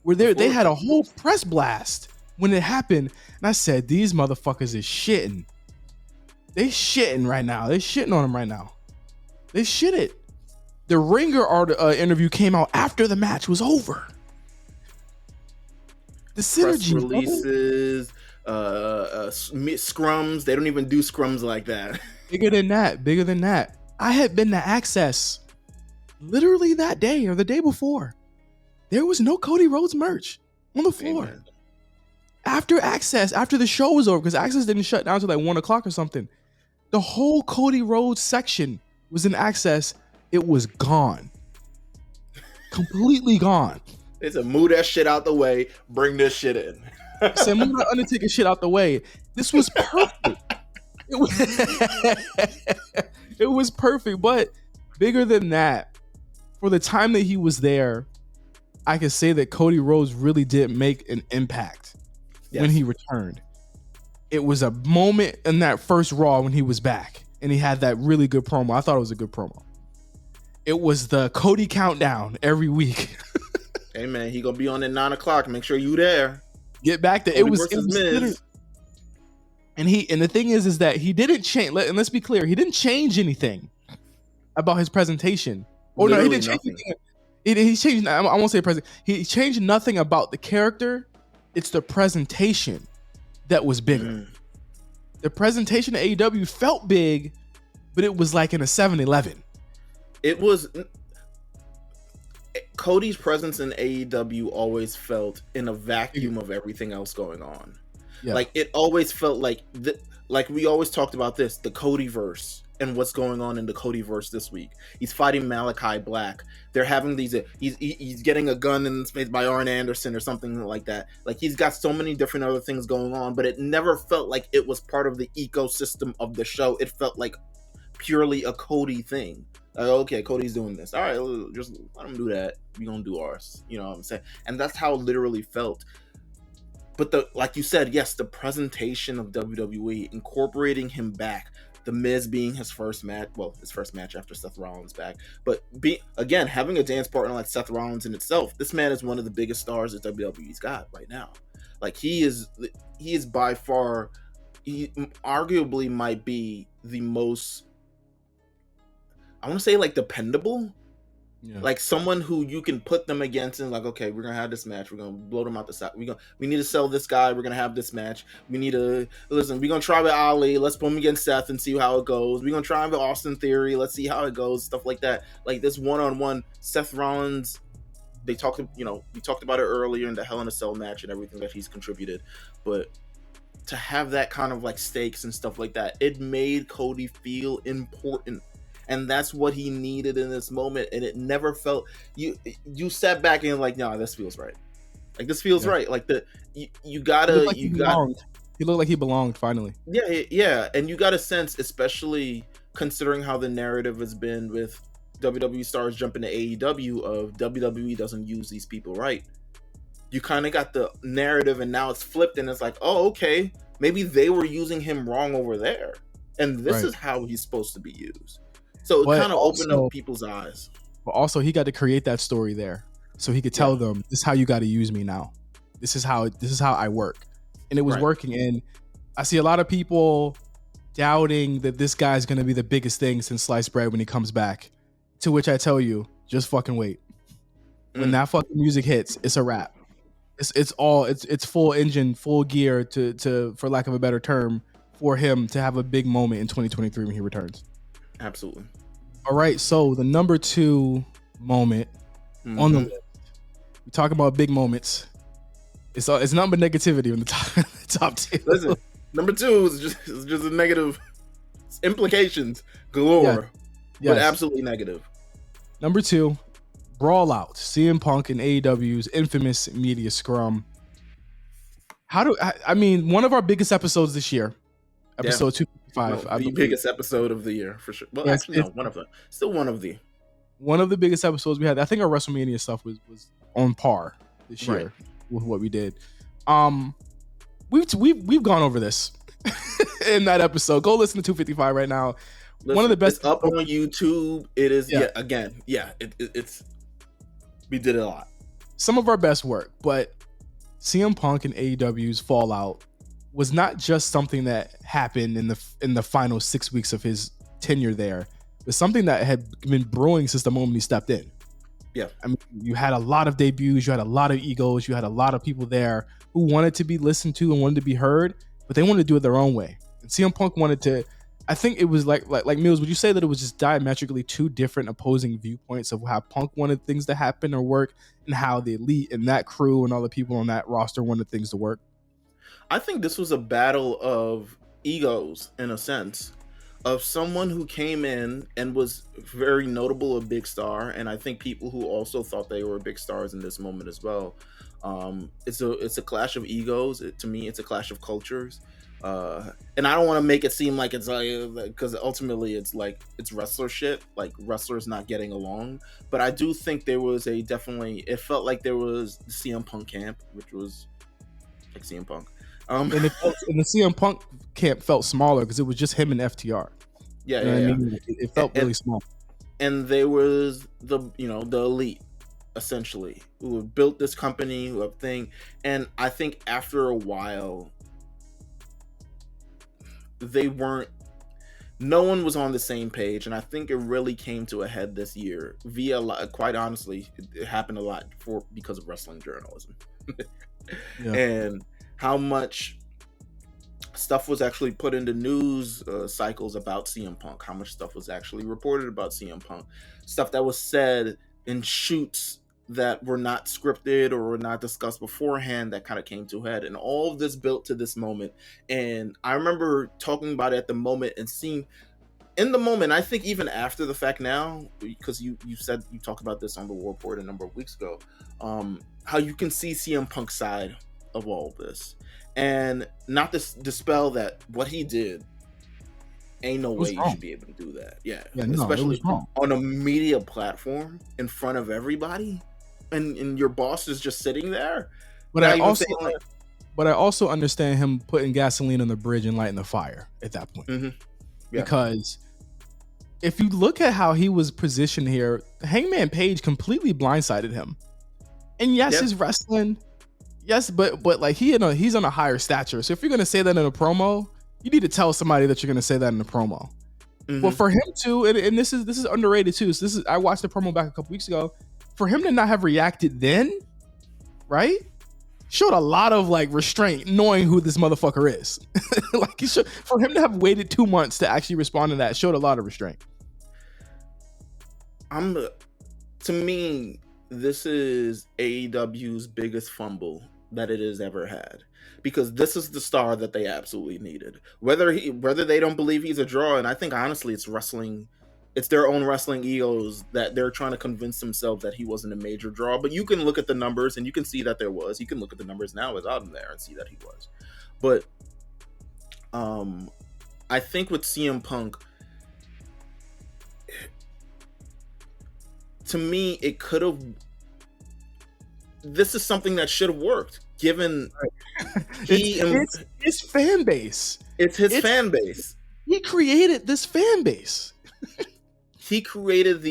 Where they had a whole press blast when it happened, and I said, these motherfuckers is shitting. They shitting right now. They shitting on him right now. They shit it. The Ringer interview came out after the match was over. The synergy. Press releases, scrums. They don't even do scrums like that. Bigger than that. I had been to Access literally that day or the day before. There was no Cody Rhodes merch on the floor. Amen. After Access, after the show was over, because Access didn't shut down until like 1 o'clock or something. The whole Cody Rhodes section was in Access. It was gone. Completely gone. They said, move that shit out the way. Bring this shit in. Said, move that Undertaker shit out the way. This was perfect. It was perfect. But bigger than that, for the time that he was there, I can say that Cody Rhodes really did make an impact when he returned. It was a moment in that first Raw when he was back, and he had that really good promo. I thought it was a good promo. It was the Cody countdown every week. Hey man, he gonna be on at 9 o'clock. Make sure you there. Get back there. It was Miz. And the thing is that he didn't change. And let's be clear, he didn't change anything about his presentation. Oh no, he didn't change anything. He changed. I won't say present. He changed nothing about the character. It's the presentation that was bigger. The presentation of AEW felt big, but it was like in a 7-Eleven. It was. Cody's presence in AEW always felt in a vacuum of everything else going on. Yeah. Like it always felt like like we always talked about this, the Codyverse and what's going on in the Codyverse this week. He's fighting Malachi Black. They're having these. He's getting a gun in space by Arn Anderson or something like that. Like he's got so many different other things going on, but it never felt like it was part of the ecosystem of the show. It felt like purely a Cody thing. Okay, Cody's doing this. All right, just let him do that. We gonna do ours. You know what I'm saying? And that's how it literally felt. But like you said, yes, the presentation of WWE, incorporating him back, the Miz being his first match after Seth Rollins back. But again, having a dance partner like Seth Rollins in itself, this man is one of the biggest stars that WWE's got right now. Like he is by far, he arguably might be the most, I want to say like dependable, like someone who you can put them against and like, okay, we're gonna have this match, we're gonna blow them out the side, we need to sell this guy, we're gonna have this match, we're gonna try with Ali, let's put him against Seth and see how it goes, we're gonna try with Austin Theory, let's see how it goes, stuff like that. Like this one-on-one, Seth Rollins, we talked about it earlier in the Hell in a Cell match and everything that he's contributed, but to have that kind of like stakes and stuff like that, it made Cody feel important. And that's what he needed in this moment. And it never felt, you sat back and like, no, this feels right. Like this feels right. Like he looked like he belonged finally. Yeah. And you got a sense, especially considering how the narrative has been with WWE stars jumping to AEW of WWE doesn't use these people right. you kind of got the narrative, and now it's flipped, and it's like, oh, okay, maybe they were using him wrong over there, and this Right. is how he's supposed to be used. So it But kind of opened up also, people's eyes. he got to create that story there, so he could Yeah. tell them, "This is how you got to use me now. This is how I work," and it was Right. working. And I see a lot of people doubting that this guy's going to be the biggest thing since sliced bread when he comes back. To which I tell you, just fucking wait. When that fucking music hits, it's a wrap. It's full engine, full gear to for lack of a better term, for him to have a big moment in 2023 when he returns. Absolutely. All right, so the number 2 moment on the list. We talk about big moments. It's nothing but negativity on the top 2. Listen, number 2 is just a negative implications galore, but absolutely negative. Number 2, Brawl Out, CM Punk and AEW's infamous media scrum. One of our biggest episodes this year, episode 255. The biggest episode of the year for sure. Well, actually, no, one of them. Still one of the biggest episodes we had. I think our WrestleMania stuff was on par this year with what we did. We've gone over this in that episode. Go listen to 255 right now. One of the best. It's up on YouTube. It is it's we did it a lot. Some of our best work, but CM Punk and AEW's fallout was not just something that happened in the final 6 weeks of his tenure there. It was something that had been brewing since the moment he stepped in. Yeah. I mean, you had a lot of debuts, you had a lot of egos, you had a lot of people there who wanted to be listened to and wanted to be heard, but they wanted to do it their own way. And CM Punk wanted to, I think it was like Meelz, would you say that it was just diametrically two different opposing viewpoints of how Punk wanted things to happen or work and how the Elite and that crew and all the people on that roster wanted things to work? I think this was a battle of egos in a sense, of someone who came in and was very notable, a big star, and I think people who also thought they were big stars in this moment as well. It's a clash of egos. To me, it's a clash of cultures. And I don't want to make it seem like it's because ultimately it's like it's wrestler shit, like wrestlers not getting along. But I do think there was it felt like there was the CM Punk camp, which was like CM Punk. And the CM Punk camp felt smaller because it was just him and FTR. Yeah, I mean? It felt really small. And there was the Elite, essentially, who have built this company, who have thing. And I think after a while, no one was on the same page, and I think it really came to a head this year quite honestly, it happened a lot because of wrestling journalism. And how much stuff was actually put into news cycles about CM Punk, how much stuff was actually reported about CM Punk, stuff that was said in shoots that were not scripted or were not discussed beforehand that kind of came to a head, and all of this built to this moment. And I remember talking about it at the moment and seeing in the moment, I think even after the fact now, because you said you talked about this on the War Report a number of weeks ago, how you can see CM Punk's side of all of this, and not to dispel that what he did ain't no way you should be able to do that. Especially on a media platform in front of everybody, and your boss is just sitting there. But I also understand him putting gasoline on the bridge and lighting the fire at that point. Because if you look at how he was positioned here, Hangman Page completely blindsided him. And yes, his wrestling, but like he's on a higher stature. So if you're gonna say that in a promo, you need to tell somebody that you're gonna say that in a promo. But for him to, and this is underrated too. So I watched the promo back a couple weeks ago. For him to not have reacted then, right, showed a lot of like restraint, knowing who this motherfucker is. Like for him to have waited 2 months to actually respond to that showed a lot of restraint. To me, this is AEW's biggest fumble that it has ever had, because this is the star that they absolutely needed. Whether they don't believe he's a draw, and I think honestly it's their own wrestling egos that they're trying to convince themselves that he wasn't a major draw. But you can look at the numbers and you can see that there was. You can look at the numbers now without him there and see that he was. But I think with CM Punk, to me, it could have this is something that should have worked, given it's his fan base. It's his fan base. He created this fan base. He created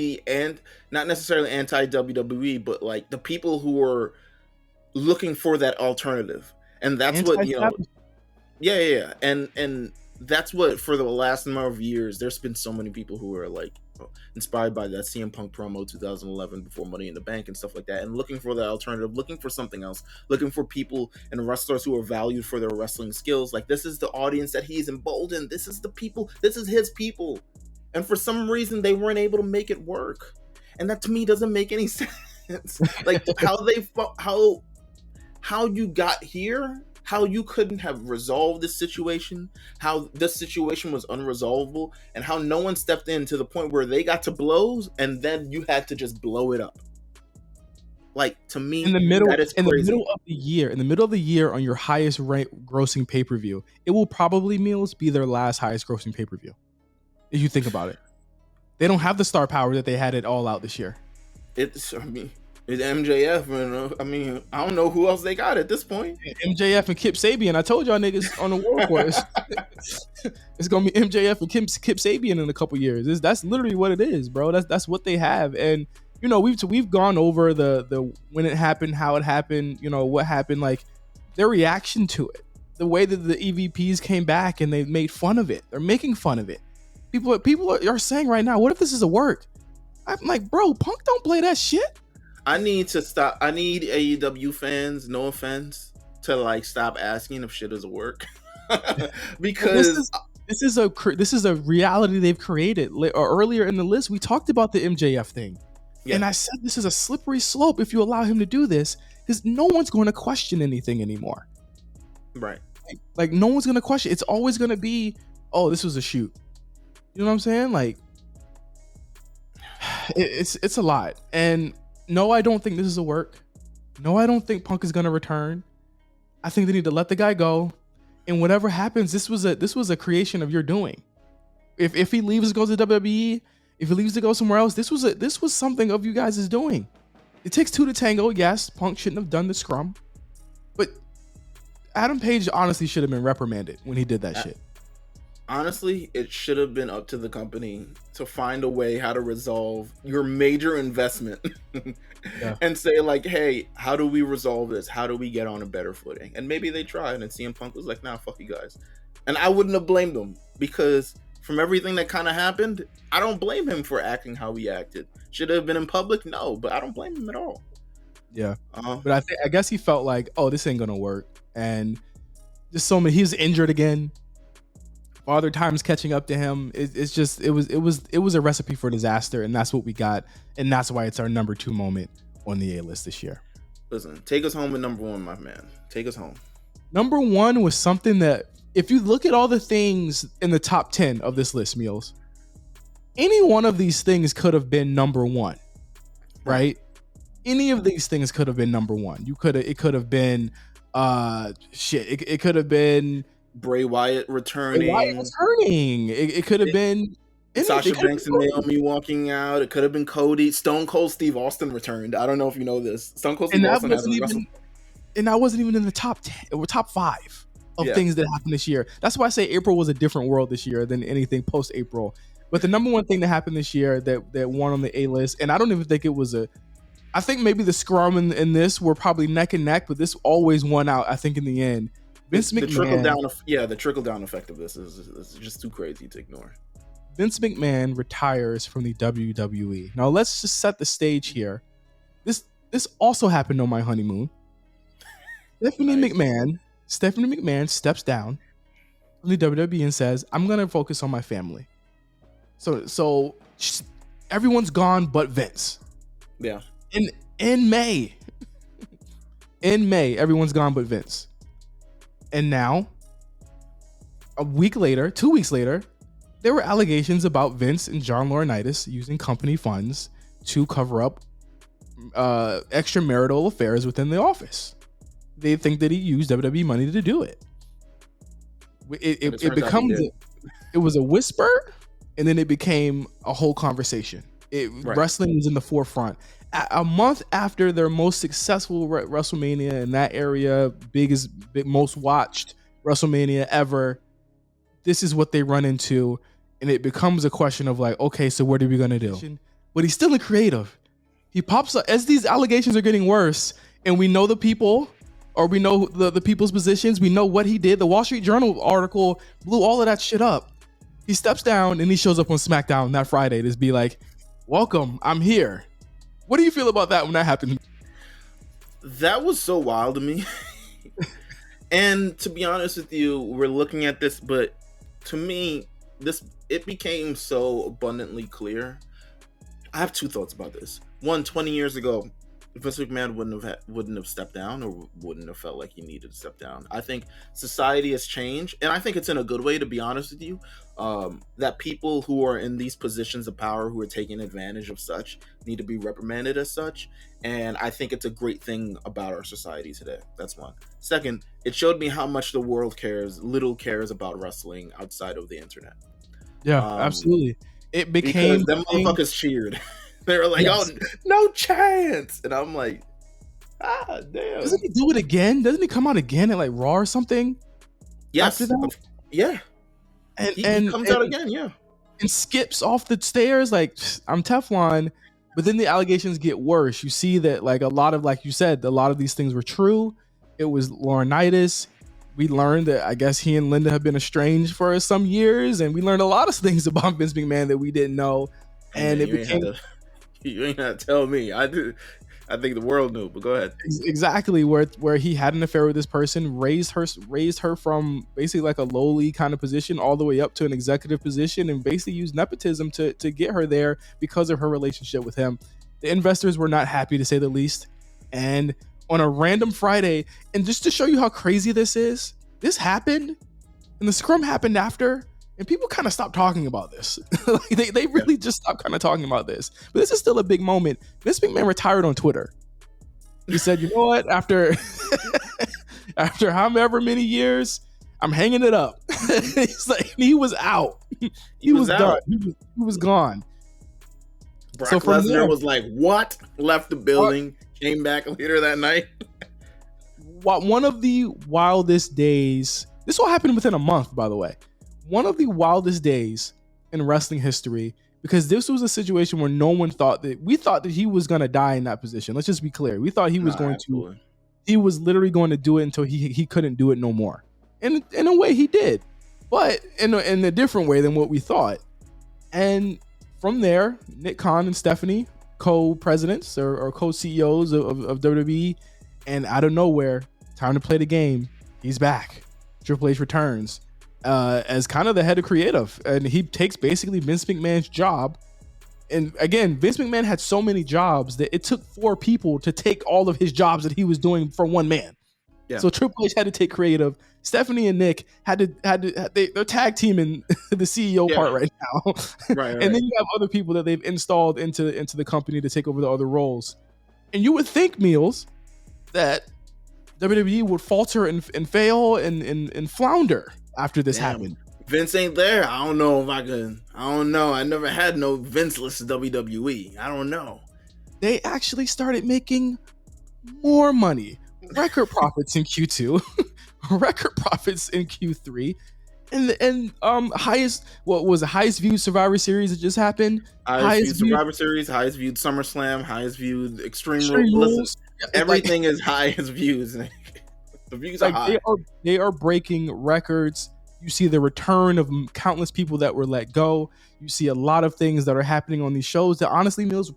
not necessarily anti WWE, but like the people who were looking for that alternative, and that's what Yeah, and that's what, for the last number of years, there's been so many people who are like inspired by that CM Punk promo 2011 before Money in the Bank and stuff like that, and looking for that alternative, looking for something else, looking for people and wrestlers who are valued for their wrestling skills. Like, this is the audience that he's emboldened. This is the people. This is his people. And for some reason, they weren't able to make it work. And that to me doesn't make any sense. Like how you got here, how you couldn't have resolved this situation, how this situation was unresolvable, and how no one stepped in to the point where they got to blows, and then you had to just blow it up. Like, to me, that is crazy. In the middle of the year, on your highest grossing pay-per-view, it will probably, Meelz, be their last highest grossing pay-per-view. If you think about it, they don't have the star power that they had it All Out this year. It's MJF, and I don't know who else they got at this point. MJF and Kip Sabian. I told y'all niggas on the World Course, it's gonna be MJF and Kip Sabian in a couple years. That's literally what it is, bro. That's what they have. And you know, we've gone over the when it happened, how it happened, you know, what happened, like their reaction to it, the way that the EVPs came back and they made fun of it. They're making fun of it. People are saying right now, what if this is a work? I'm like, bro, Punk don't play that shit. I need to stop. I need AEW fans, no offense, to like stop asking if shit is a work. Because this is a reality they've created. Earlier in the list, we talked about the MJF thing. Yeah. And I said this is a slippery slope if you allow him to do this, because no one's going to question anything anymore. Right. Like no one's going to question. It's always going to be, oh, this was a shoot. You know what I'm saying? Like, it's a lot. And no, I don't think this is a work. No, I don't think Punk is going to return. I think they need to let the guy go. And whatever happens, this was a creation of your doing. If he leaves to go to WWE, if he leaves to go somewhere else, this was something of you guys' doing. It takes two to tango. Yes, Punk shouldn't have done the scrum, but Adam Page honestly should have been reprimanded when he did that shit. Honestly, it should have been up to the company to find a way how to resolve your major investment and say like, hey, how do we resolve this? How do we get on a better footing? And maybe they tried, and CM Punk was like, nah, fuck you guys. And I wouldn't have blamed them, because from everything that kind of happened, I don't blame him for acting how he acted. Should have been in public? No, but I don't blame him at all. Yeah. But I guess he felt like, oh, this ain't gonna work. And just so many, he was injured again. Father Time's catching up to him. It was a recipe for disaster, and that's what we got, and that's why it's our number 2 moment on the A-list this year. Listen, take us home with number 1, my man. Take us home. Number 1 was something that, if you look at all the things in the top 10 of this list, Meelz, any one of these things could have been number 1, right? Any of these things could have been number 1. It could have been it could have been Bray Wyatt returning. It could have been Sasha Banks and Naomi walking out. It could have been Cody. Stone Cold Steve Austin returned. I don't know if you know this. Stone Cold Steve Austin hasn't wrestled. And I wasn't even in the top 10 or top 5 of things that happened this year. That's why I say April was a different world this year than anything post-April. But the number 1 thing that happened this year that won on the A-list, and I don't even think it was I think maybe the scrum and this were probably neck and neck, but this always won out, I think, in the end. Vince McMahon. The trickle down effect of this is just too crazy to ignore. Vince McMahon retires from the WWE. Now let's just set the stage here. This also happened on my honeymoon. Stephanie McMahon steps down from the WWE and says, "I'm gonna focus on my family." So everyone's gone but Vince. Yeah. In May, everyone's gone but Vince. And now, 2 weeks later, there were allegations about Vince and John Laurinaitis using company funds to cover up extramarital affairs within the office. They think that he used WWE money to do it. It was a whisper, and then it became a whole conversation. Right. Wrestling was in the forefront. A month after their most successful WrestleMania in that area, most watched WrestleMania ever, this is what they run into, and it becomes a question of like, okay, so what are we gonna do? But he's still a creative. He pops up as these allegations are getting worse, and we know the people, or we know the people's positions. We know what he did. The Wall Street Journal article blew all of that shit up. He steps down and he shows up on SmackDown that Friday to be like, welcome, I'm here. What do you feel about that when that happened? That was so wild to me. And to be honest with you, we're looking at this, but to me, it became so abundantly clear. I have two thoughts about this. One, 20 years ago, Vince McMahon wouldn't have stepped down, or wouldn't have felt like he needed to step down. I think society has changed, and I think it's in a good way, to be honest with you. That people who are in these positions of power, who are taking advantage of such, need to be reprimanded as such. And I think it's a great thing about our society today. That's one. Second, it showed me how much the world little cares about wrestling outside of the internet. Yeah, absolutely. It became because them motherfuckers cheered. They were like, yes. Oh, no chance. And I'm like, damn. Doesn't he do it again? Doesn't he come out again at like Raw or something? Yes. After that? Yeah. And he comes out again, yeah. And skips off the stairs like, I'm Teflon. But then the allegations get worse. You see that like a lot of, like you said, a lot of these things were true. It was Laurinaitis. We learned that I guess he and Linda have been estranged for some years. And we learned a lot of things about Vince McMahon that we didn't know. And it became... You ain't gotta tell me. I think the world knew, but go ahead. Exactly, where he had an affair with this person, raised her from basically like a lowly kind of position all the way up to an executive position, and basically used nepotism to get her there because of her relationship with him. The investors were not happy, to say the least. And on a random Friday, and just to show you how crazy this is, this happened, and the scrum happened after. And people kind of stopped talking about this. Like they really just stopped kind of talking about this. But this is still a big moment. Vince McMahon retired on Twitter. He said, you know what? After however many years, I'm hanging it up. He's like, he was out. He was done. He was gone. Brock Lesnar was like, what? Left the building, came back later that night. One of the wildest days. This all happened within a month, by the way. One of the wildest days in wrestling history, because this was a situation where we thought that he was going to die in that position. Let's just be clear. We thought he was he was literally going to do it until he couldn't do it no more. And in a way he did, but in a different way than what we thought. And from there, Nick Khan and Stephanie, co-presidents or co-CEOs of WWE, and out of nowhere, time to play the game. He's back. Triple H returns. As kind of the head of creative, and he takes basically Vince McMahon's job. And again, Vince McMahon had so many jobs that it took 4 people to take all of his jobs that he was doing for one man. Yeah. So Triple H had to take creative. Stephanie and Nick they're tag teaming the CEO part right now. Right. And then you have other people that they've installed into the company to take over the other roles. And you would think, Meelz, that WWE would falter and fail and flounder after this happened. Vince ain't there. I don't know if I can. I don't know. I never had no Vince-less WWE. I don't know. They actually started making more money. Record profits in Q2, record profits in Q3, and highest viewed Survivor Series that just happened. Highest viewed Survivor Series, highest viewed SummerSlam, highest viewed Extreme Rules. Everything is highest views. The views are high. They are breaking records. You see the return of countless people that were let go. You see a lot of things that are happening on these shows that honestly, Meelz,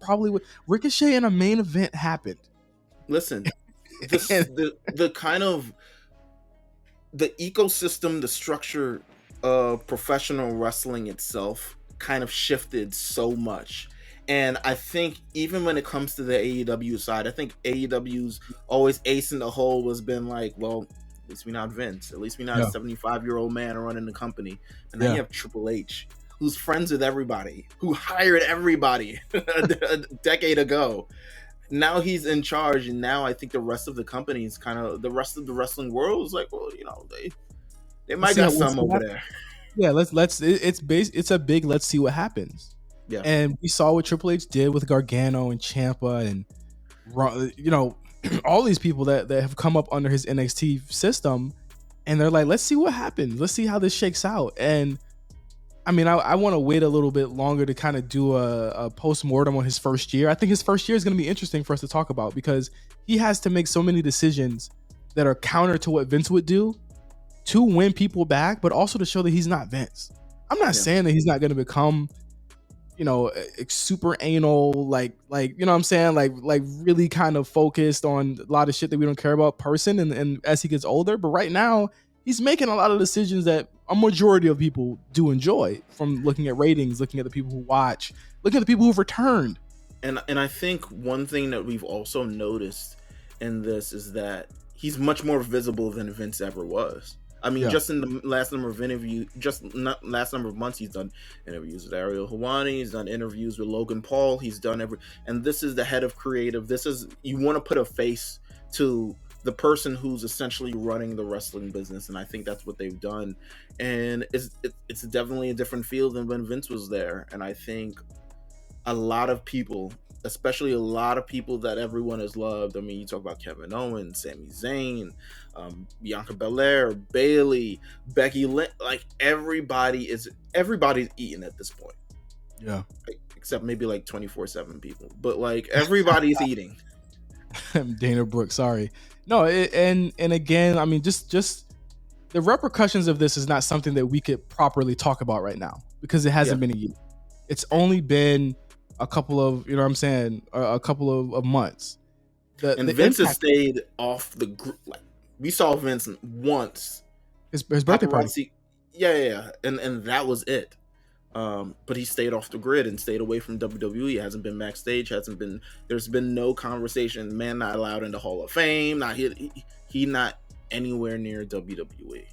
Ricochet in a main event happened. Listen, the kind of the ecosystem, the structure of professional wrestling itself kind of shifted so much. And I think even when it comes to the AEW side, I think AEW's always ace in the hole has been like, well, at least we're not Vince. At least we're not a 75-year-old man running the company. And then you have Triple H, who's friends with everybody, who hired everybody a decade ago. Now he's in charge, and now I think the rest of the company is kind of, the rest of the wrestling world is like, well, you know, they might got some over there. Yeah, it's a big let's see what happens. Yeah. And we saw what Triple H did with Gargano and Ciampa and all these people that have come up under his NXT system, and they're like, let's see what happens. Let's see how this shakes out. And I mean, I want to wait a little bit longer to kind of do a post-mortem on his first year. I think his first year is going to be interesting for us to talk about because he has to make so many decisions that are counter to what Vince would do to win people back, but also to show that he's not Vince. I'm not saying that he's not going to become, super anal, like you know what I'm saying, like really kind of focused on a lot of shit that we don't care about person, and as he gets older. But right now, he's making a lot of decisions that a majority of people do enjoy, from looking at ratings, looking at the people who watch, looking at the people who've returned. And I think one thing that we've also noticed in this is that he's much more visible than Vince ever was. I mean, just in the last number of interviews, last number of months, he's done interviews with Ariel Helwani, he's done interviews with Logan Paul, he's done and this is the head of creative. This is, you want to put a face to the person who's essentially running the wrestling business, and I think that's what they've done. And it's definitely a different feel than when Vince was there. And I think a lot of people, especially a lot of people that everyone has loved. I mean, you talk about Kevin Owens, Sami Zayn, Bianca Belair, Bayley, Becky Lynch. Like everybody's eating at this point. Yeah, except maybe like 24/7 people, but like everybody's eating. Dana Brooke, sorry. No, and again, I mean, just the repercussions of this is not something that we could properly talk about right now because it hasn't been a year. It's only been a couple of, you know what I'm saying, a couple of months. And Vince has stayed off the group. Like, we saw Vince once. His birthday party. Yeah. And that was it. But he stayed off the grid and stayed away from WWE. He hasn't been backstage, there's been no conversation. Man not allowed in the Hall of Fame. He not anywhere near WWE.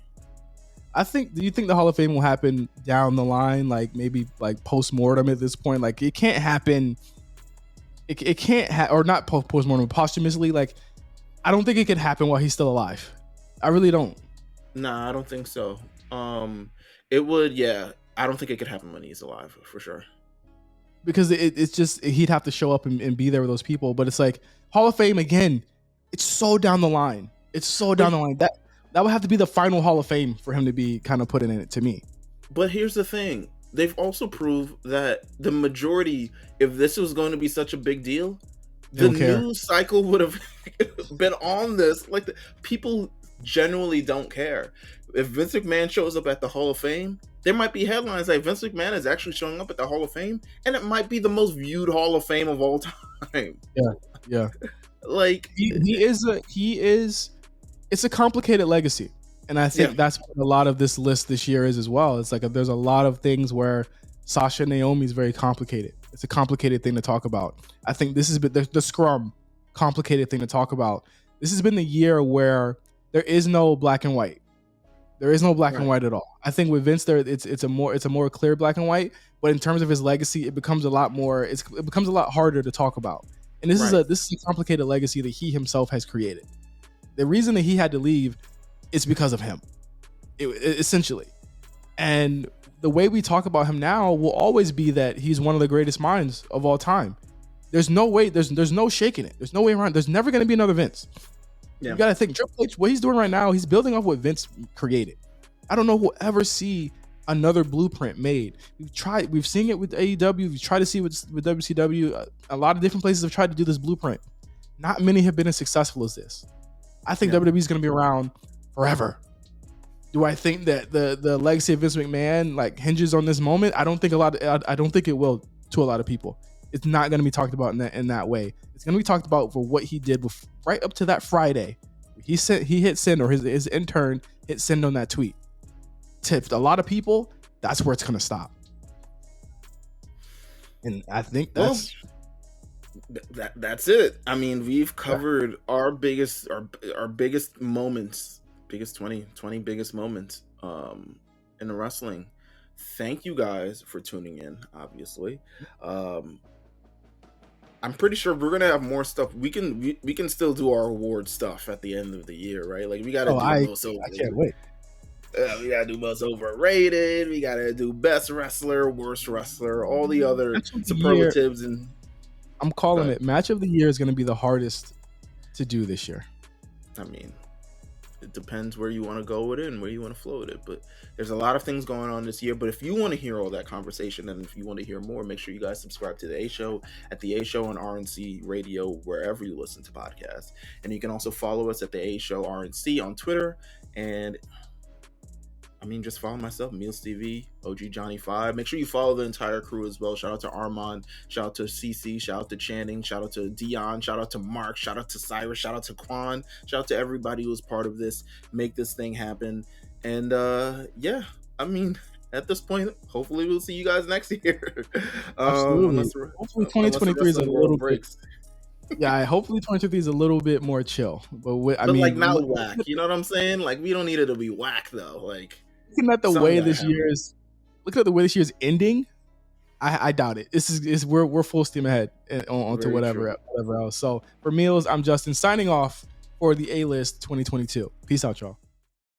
Do you think the Hall of Fame will happen down the line, like maybe like post-mortem at this point? Like it can't happen. It can't or not post-mortem, posthumously. Like I don't think it could happen while he's still alive. I really don't. Nah, I don't think so. It would, yeah. I don't think it could happen when he's alive, for sure. Because it's just, he'd have to show up and be there with those people. But it's like Hall of Fame again. It's so down the line. That would have to be the final Hall of Fame for him to be kind of put in it, to me. But here's the thing. They've also proved that the majority, if this was going to be such a big deal, the news cycle would have been on this. Like, people genuinely don't care. If Vince McMahon shows up at the Hall of Fame, there might be headlines like Vince McMahon is actually showing up at the Hall of Fame, and it might be the most viewed Hall of Fame of all time. Yeah. Like he is. It's a complicated legacy, and I think that's what a lot of this list this year is as well. It's like there's a lot of things where Sasha and Naomi is very complicated. It's a complicated thing to talk about. I think this has been the scrum, complicated thing to talk about. This has been the year where there is no black and white. There is no black and white at all. I think with Vince, it's a more clear black and white. But in terms of his legacy, it becomes a lot more. It becomes a lot harder to talk about. And this is a complicated legacy that he himself has created. The reason that he had to leave is because of him, essentially. And the way we talk about him now will always be that he's one of the greatest minds of all time. There's no way. There's no shaking it. There's no way around. There's never going to be another Vince. Yeah. You got to think, Triple H, what he's doing right now, he's building off what Vince created. I don't know who will ever see another blueprint made. We've seen it with AEW. We've tried to see it with WCW. A lot of different places have tried to do this blueprint. Not many have been as successful as this. I think WWE is going to be around forever. Do I think that the legacy of Vince McMahon like hinges on this moment? I don't think it will to a lot of people. It's not going to be talked about in that way. It's going to be talked about for what he did right up to that Friday. He hit send, or his intern hit send on that tweet. To a lot of people, that's where it's going to stop. And I think that's that's it. I mean, we've covered our biggest moments, biggest 20 biggest moments in the wrestling. Thank you guys for tuning in, obviously. I'm pretty sure we're gonna have more stuff. We can still do our award stuff at the end of the year, right? Like we gotta do I can't wait. We gotta do most overrated. We gotta do best wrestler, worst wrestler, all the other Match of the year, superlatives. And I'm calling it match of the year is going to be the hardest to do this year. I mean, it depends where you want to go with it and where you want to flow with it. But there's a lot of things going on this year. But if you want to hear all that conversation and if you want to hear more, make sure you guys subscribe to the A Show at the A Show on RNC Radio, wherever you listen to podcasts. And you can also follow us at the A Show RNC on Twitter. And I mean, just follow myself, Meelz TV, OG Johnny 5. Make sure you follow the entire crew as well. Shout out to Armand, shout out to CC, shout out to Channing, shout out to Dion, shout out to Mark, shout out to Cyrus, shout out to Quan, shout out to everybody who was part of this, make this thing happen. And yeah, I mean, at this point, hopefully we'll see you guys next year. Absolutely. Hopefully 2023 is a little bit. Yeah, hopefully 2023 is a little bit more chill. But I mean, like not whack. You know what I'm saying? Like we don't need it to be whack though. Like looking at the way this year's ending, I doubt it. We're full steam ahead onto whatever else. So for Meelz, I'm Justin signing off for the A-List 2022. Peace out, y'all.